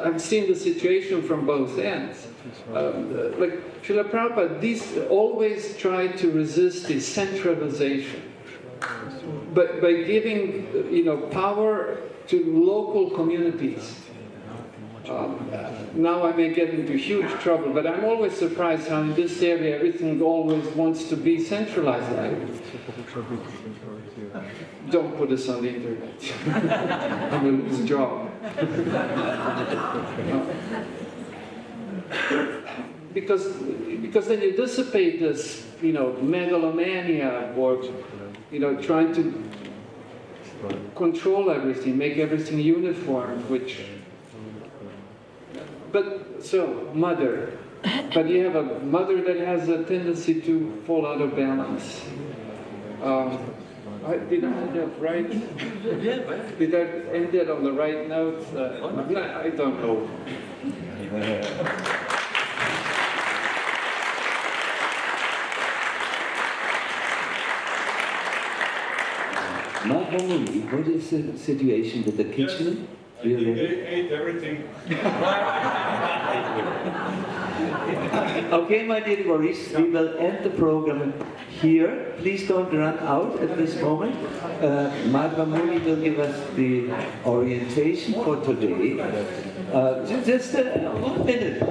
S6: I've seen the situation from both ends. Like Srila Prabhupada, these always tried to resist the centralization, but by giving, you know, power to local communities. Now I may get into huge trouble, but I'm always surprised how in this area everything always wants to be centralized. Don't put this on the internet. I will lose a job. Because then you dissipate this, you know, megalomania, or, you know, trying to control everything, make everything uniform, which. But so, mother. But you have a mother that has a tendency to fall out of balance. Did I end that right? Did I end that on the right note? I don't know.
S5: Mahamuni, what is the situation with the kitchen?
S4: They ate everything.
S5: Okay, my dear devotees, we will end the program here. Please don't run out at this moment. Mahamuni will give us the orientation for today. Just 1 minute.